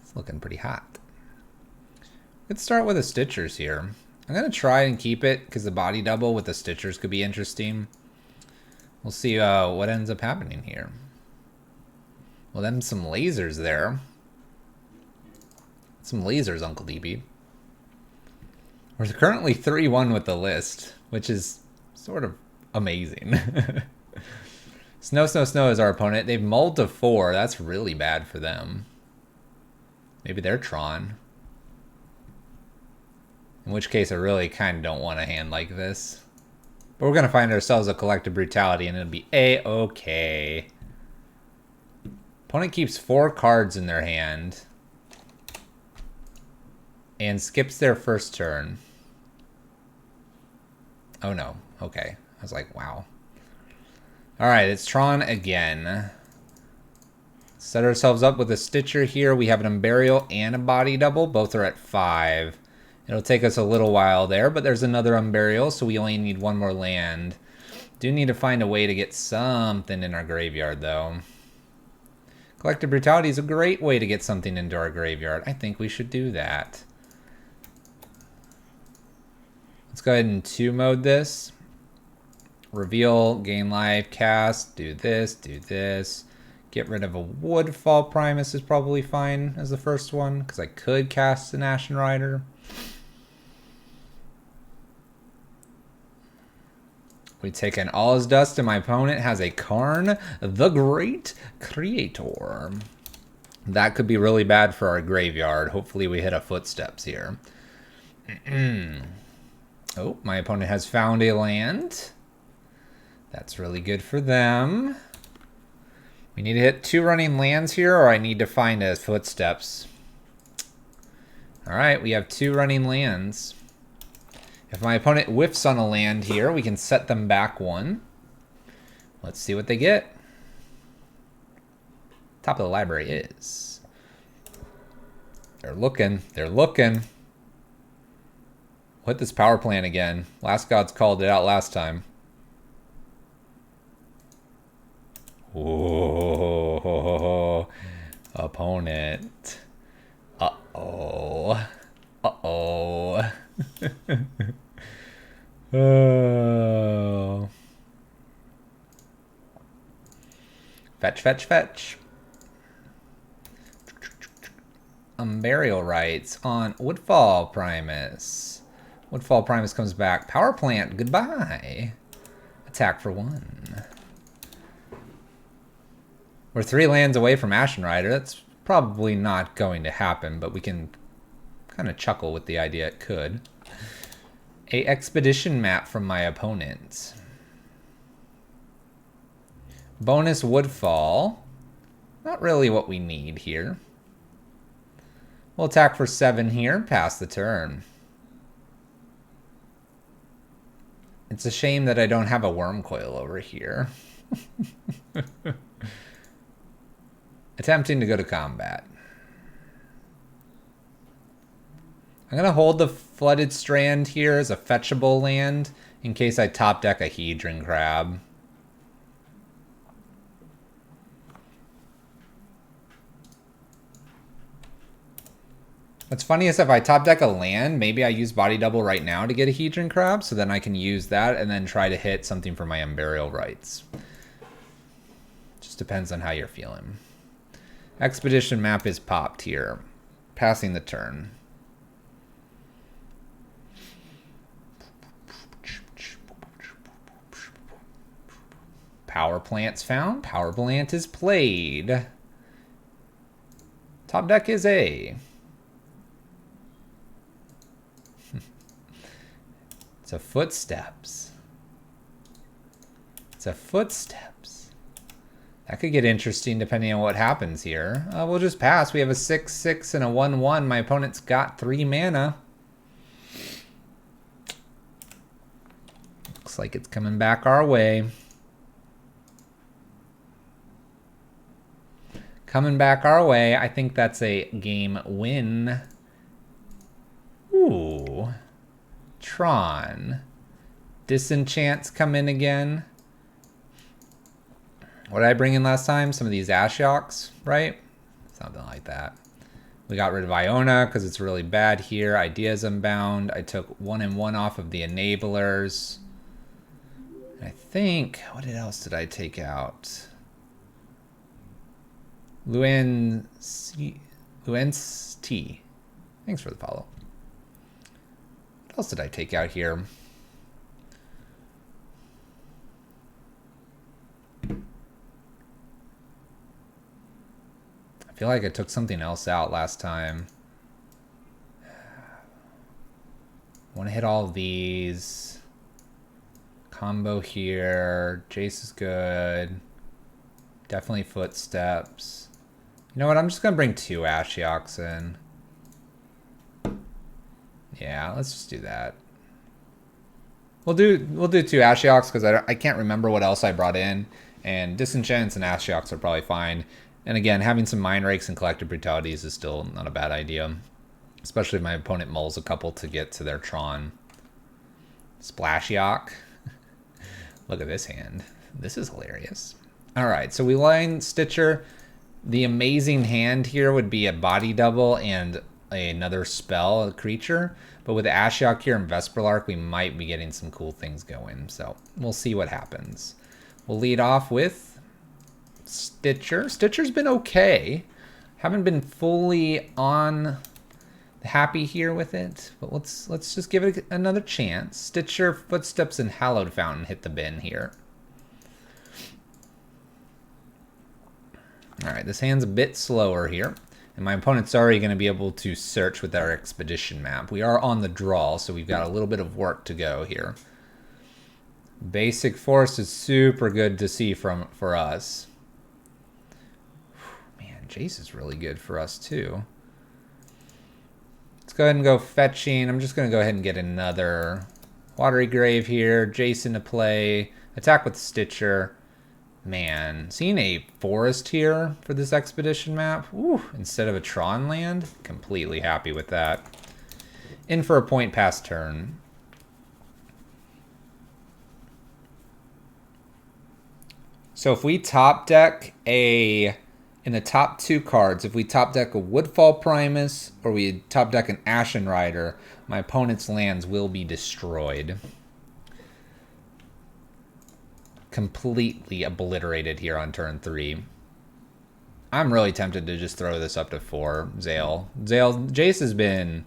it's looking pretty hot. Let's start with the Stitchers here. I'm going to try and keep it because the body double with the Stitchers could be interesting. We'll see what ends up happening here. Well, then some lasers there. Some lasers, Uncle DB. We're currently 3-1 with the list, which is sort of amazing. Snow is our opponent. They've mulled to 4. That's really bad for them. Maybe they're Tron. In which case, I really kind of don't want a hand like this. But we're going to find ourselves a Collective Brutality, and it'll be A-okay. Opponent keeps 4 cards in their hand. And skips their first turn. Oh no. Okay. I was like, wow. Alright, it's Tron again. Set ourselves up with a Stitcher here. We have an Unburial and a body double. Both are at 5. It'll take us a little while there, but there's another Unburial, so we only need 1 more land. Do need to find a way to get something in our graveyard, though. Collective Brutality is a great way to get something into our graveyard. I think we should do that. Let's go ahead and 2 mode this. Reveal, gain life, cast, do this, do this. Get rid of a Woodfall Primus is probably fine as the first one, because I could cast an Ashen Rider. We take an All Is Dust, and my opponent has a Karn, the Great Creator. That could be really bad for our graveyard. Hopefully we hit a Footsteps here. Oh, my opponent has found a land. That's really good for them. We need to hit 2 running lands here, or I need to find a Footsteps. Alright, we have 2 running lands. If my opponent whiffs on a land here, we can set them back 1. Let's see what they get. Top of the library is. They're looking. They're looking. Hit this power plant again. Last Gods called it out last time. Whoa. Opponent. Uh-oh. Uh-oh. Oh. Fetch, fetch, fetch. Burial rights on Woodfall Primus. Woodfall Primus comes back. Power plant, goodbye. Attack for 1. We're 3 lands away from Ashen Rider. That's probably not going to happen, but we can kind of chuckle with the idea it could. A expedition map from my opponent. Bonus Woodfall. Not really what we need here. We'll attack for 7 here, pass the turn. It's a shame that I don't have a Worm Coil over here. Attempting to go to combat. I'm going to hold the Flooded Strand here as a fetchable land in case I top deck a Hedron Crab. What's funny is if I top deck a land, maybe I use Body Double right now to get a Hedron Crab, so then I can use that and then try to hit something for my Unburial Rights. Just depends on how you're feeling. Expedition map is popped here. Passing the turn. Power plant's found. Power plant is played. Top deck is A. It's a Footsteps. It's a Footsteps. That could get interesting depending on what happens here. We'll just pass. We have a 6/6 and a 1/1. My opponent's got 3 mana. Looks like it's coming back our way. Coming back our way. I think that's a game win. Ooh. Tron. Disenchants come in again. What did I bring in last time? Some of these Ashiok's, right? Something like that. We got rid of Iona because it's really bad here. Ideas Unbound. I took 1 and 1 off of the enablers. I think, what else did I take out? Luen's T. Thanks for the follow. What else did I take out here? I feel like I took something else out last time. Want to hit all of these. Combo here. Jace is good. Definitely Footsteps. You know what? I'm just going to bring 2 Ashioks in. Yeah, let's just do that. We'll do 2 Ashioks because I can't remember what else I brought in. And Disenchants and Ashioks are probably fine. And again, having some Mind Rakes and Collective Brutalities is still not a bad idea. Especially if my opponent mulls a couple to get to their Tron. Splashiok. Look at this hand. This is hilarious. Alright, so we line Stitcher. The amazing hand here would be a Body Double and another spell, a creature. But with Ashiok here and Vesperlark, we might be getting some cool things going. So we'll see what happens. We'll lead off with Stitcher. Stitcher's been okay. Haven't been fully on happy here with it, but let's just give it another chance. Stitcher, Footsteps, and Hallowed Fountain hit the bin here. All right, this hand's a bit slower here, and my opponent's already going to be able to search with our expedition map. We are on the draw, so we've got a little bit of work to go here. Basic Force is super good to see for us. Man, Jace is really good for us too. Let's go ahead and go fetching. I'm just going to go ahead and get another Watery Grave here. Jason to play. Attack with Stitcher. Man, seeing a forest here for this expedition map, instead of a Tron land, completely happy with that. In for a point past turn. So if we top deck in the top 2 cards, if we top deck a Woodfall Primus or we top deck an Ashen Rider, my opponent's lands will be destroyed. Completely obliterated here on turn 3. I'm really tempted to just throw this up to 4. Jace has been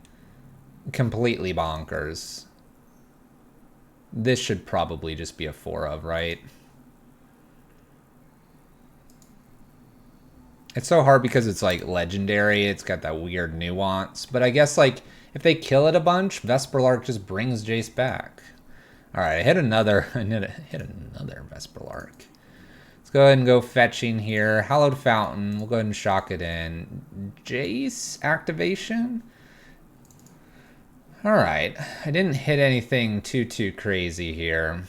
completely bonkers. This should probably just be a 4 of, right? It's so hard because it's like legendary. It's got that weird nuance. But I guess like if they kill it a bunch, Vesperlark just brings Jace back. All right, I hit another Vesperlark. Let's go ahead and go fetching here. Hallowed Fountain. We'll go ahead and shock it in. Jace activation. All right, I didn't hit anything too crazy here.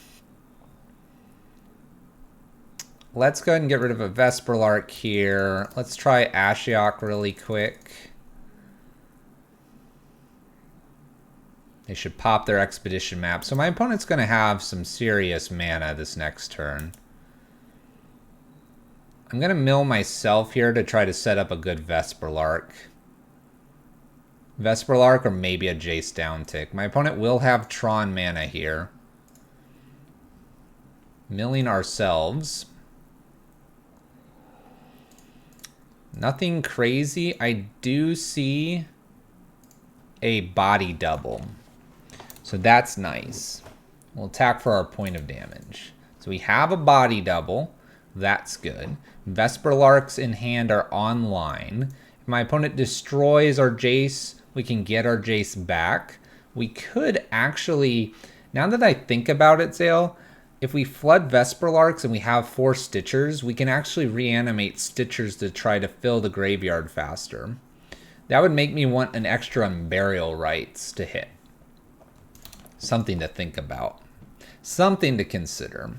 Let's go ahead and get rid of a Vesperlark here. Let's try Ashiok really quick. They should pop their expedition map. So my opponent's going to have some serious mana this next turn. I'm going to mill myself here to try to set up a good Vesperlark. Vesperlark or maybe a Jace downtick. My opponent will have Tron mana here. Milling ourselves. Nothing crazy. I do see a body double. So that's nice. We'll attack for our point of damage. So we have a body double. That's good. Vesperlarks in hand are online. If my opponent destroys our Jace, we can get our Jace back. We could actually, now that I think about it, Zale, if we flood Vesperlarks and we have 4 Stitchers, we can actually reanimate Stitchers to try to fill the graveyard faster. That would make me want an extra Burial Rites to hit. Something to think about. Something to consider.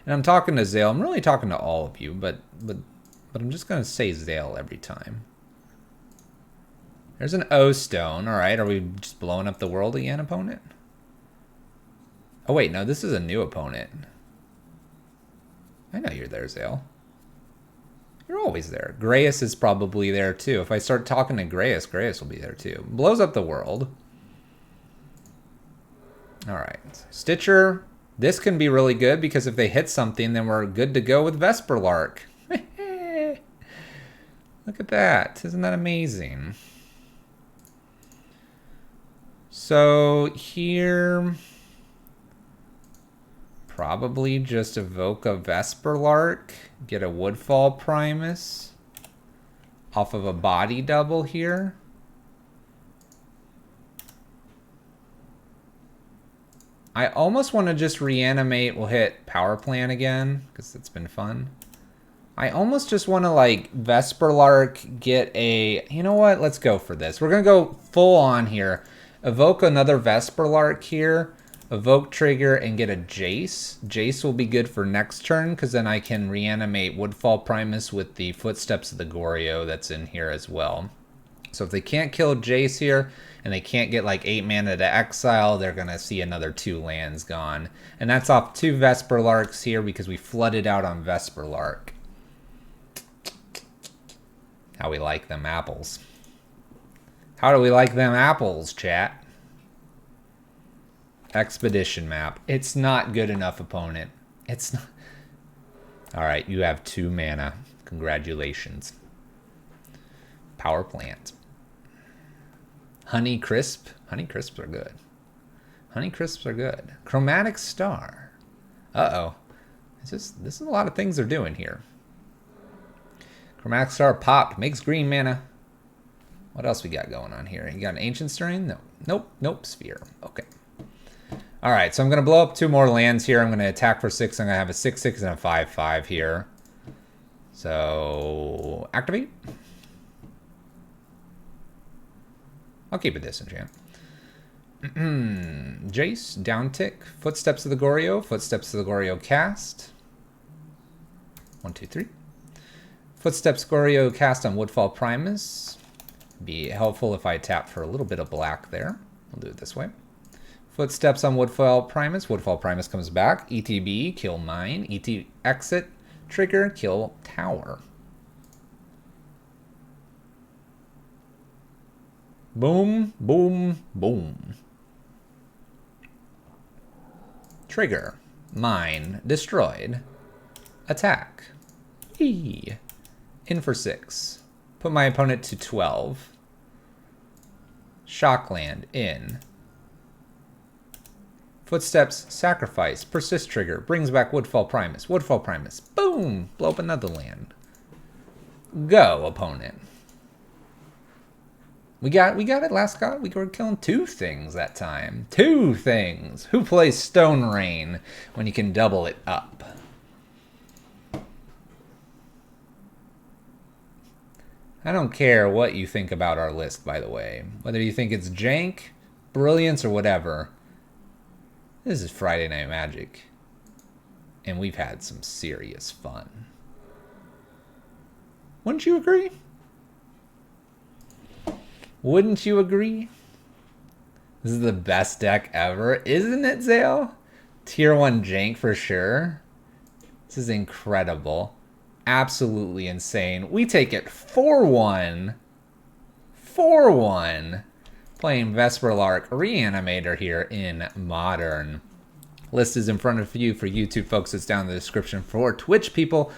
And I'm talking to Zale. I'm really talking to all of you, but I'm just going to say Zale every time. There's an O-Stone. All right, are we just blowing up the world again, opponent? Oh, wait, no, this is a new opponent. I know you're there, Zale. You're always there. Grayus is probably there, too. If I start talking to Grayus, Grayus will be there, too. Blows up the world. All right. Stitcher, this can be really good because if they hit something, then we're good to go with Vesperlark. Look at that. Isn't that amazing? So here... probably just evoke a Vesperlark, get a Woodfall Primus off of a body double here. I almost want to just reanimate. We'll hit Power Plant again because it's been fun. I almost just want to like Vesperlark, get a, you know what? Let's go for this. We're going to go full on here. Evoke another Vesperlark here. Evoke trigger and get a Jace. Jace will be good for next turn because then I can reanimate Woodfall Primus with the Footsteps of the Goryo that's in here as well. So if they can't kill Jace here and they can't get like 8 mana to exile, they're going to see another 2 lands gone. And that's off 2 Vesperlarks here because we flooded out on Vesperlark. How we like them apples. How do we like them apples, chat? Expedition map. It's not good enough, opponent. It's not. All right, you have 2 mana. Congratulations. Power plant. Honey crisp. Honey crisps are good. Honey crisps are good. Chromatic star. Uh-oh. This is a lot of things they're doing here. Chromatic star popped. Makes green mana. What else we got going on here? You got an ancient stirring? No. Nope. Nope. Sphere. Okay. All right. So I'm going to blow up 2 more lands here. I'm going to attack for 6. I'm going to have a 6/6 and a 5/5 here. So activate. I'll keep it disenchant. Jace, downtick. Footsteps of the Goryo. Footsteps of the Goryo cast. 1, 2, 3. Footsteps Goryo cast on Woodfall Primus. Be helpful if I tap for a little bit of black there. We'll do it this way. Footsteps on Woodfall Primus. Woodfall Primus comes back. ETB, kill mine. Exit, trigger, kill tower. Boom, boom, boom. Trigger, mine, destroyed. Attack. E. In for 6. Put my opponent to 12. Shockland, in. Footsteps, sacrifice, persist trigger, brings back Woodfall Primus. Woodfall Primus, boom! Blow up another land. Go, opponent. We got it last God. We were killing 2 things that time. 2 things. Who plays Stone Rain when you can double it up? I don't care what you think about our list, by the way. Whether you think it's jank, brilliance, or whatever. This is Friday Night Magic. And we've had some serious fun. Wouldn't you agree? Wouldn't you agree? This is the best deck ever. Isn't it, Zale? Tier 1 jank for sure. This is incredible. Absolutely insane. We take it 4-1. 4-1. Playing Vesperlark Reanimator here in Modern. List is in front of you for YouTube folks. It's down in the description for Twitch people. !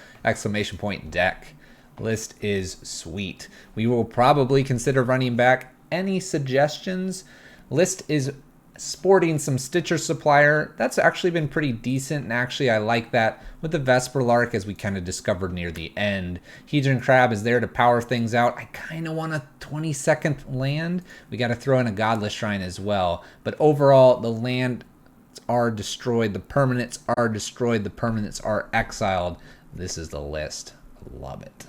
Deck. List is sweet. We will probably consider running back any suggestions. List is sporting some Stitcher Supplier. That's actually been pretty decent, and actually I like that with the Vesperlark, as we kind of discovered near the end. Hedron Crab is there to power things out. I kind of want a 22nd land. We got to throw in a Godless Shrine as well. But overall, the land are destroyed. The permanents are destroyed. The permanents are exiled. This is the list. Love it.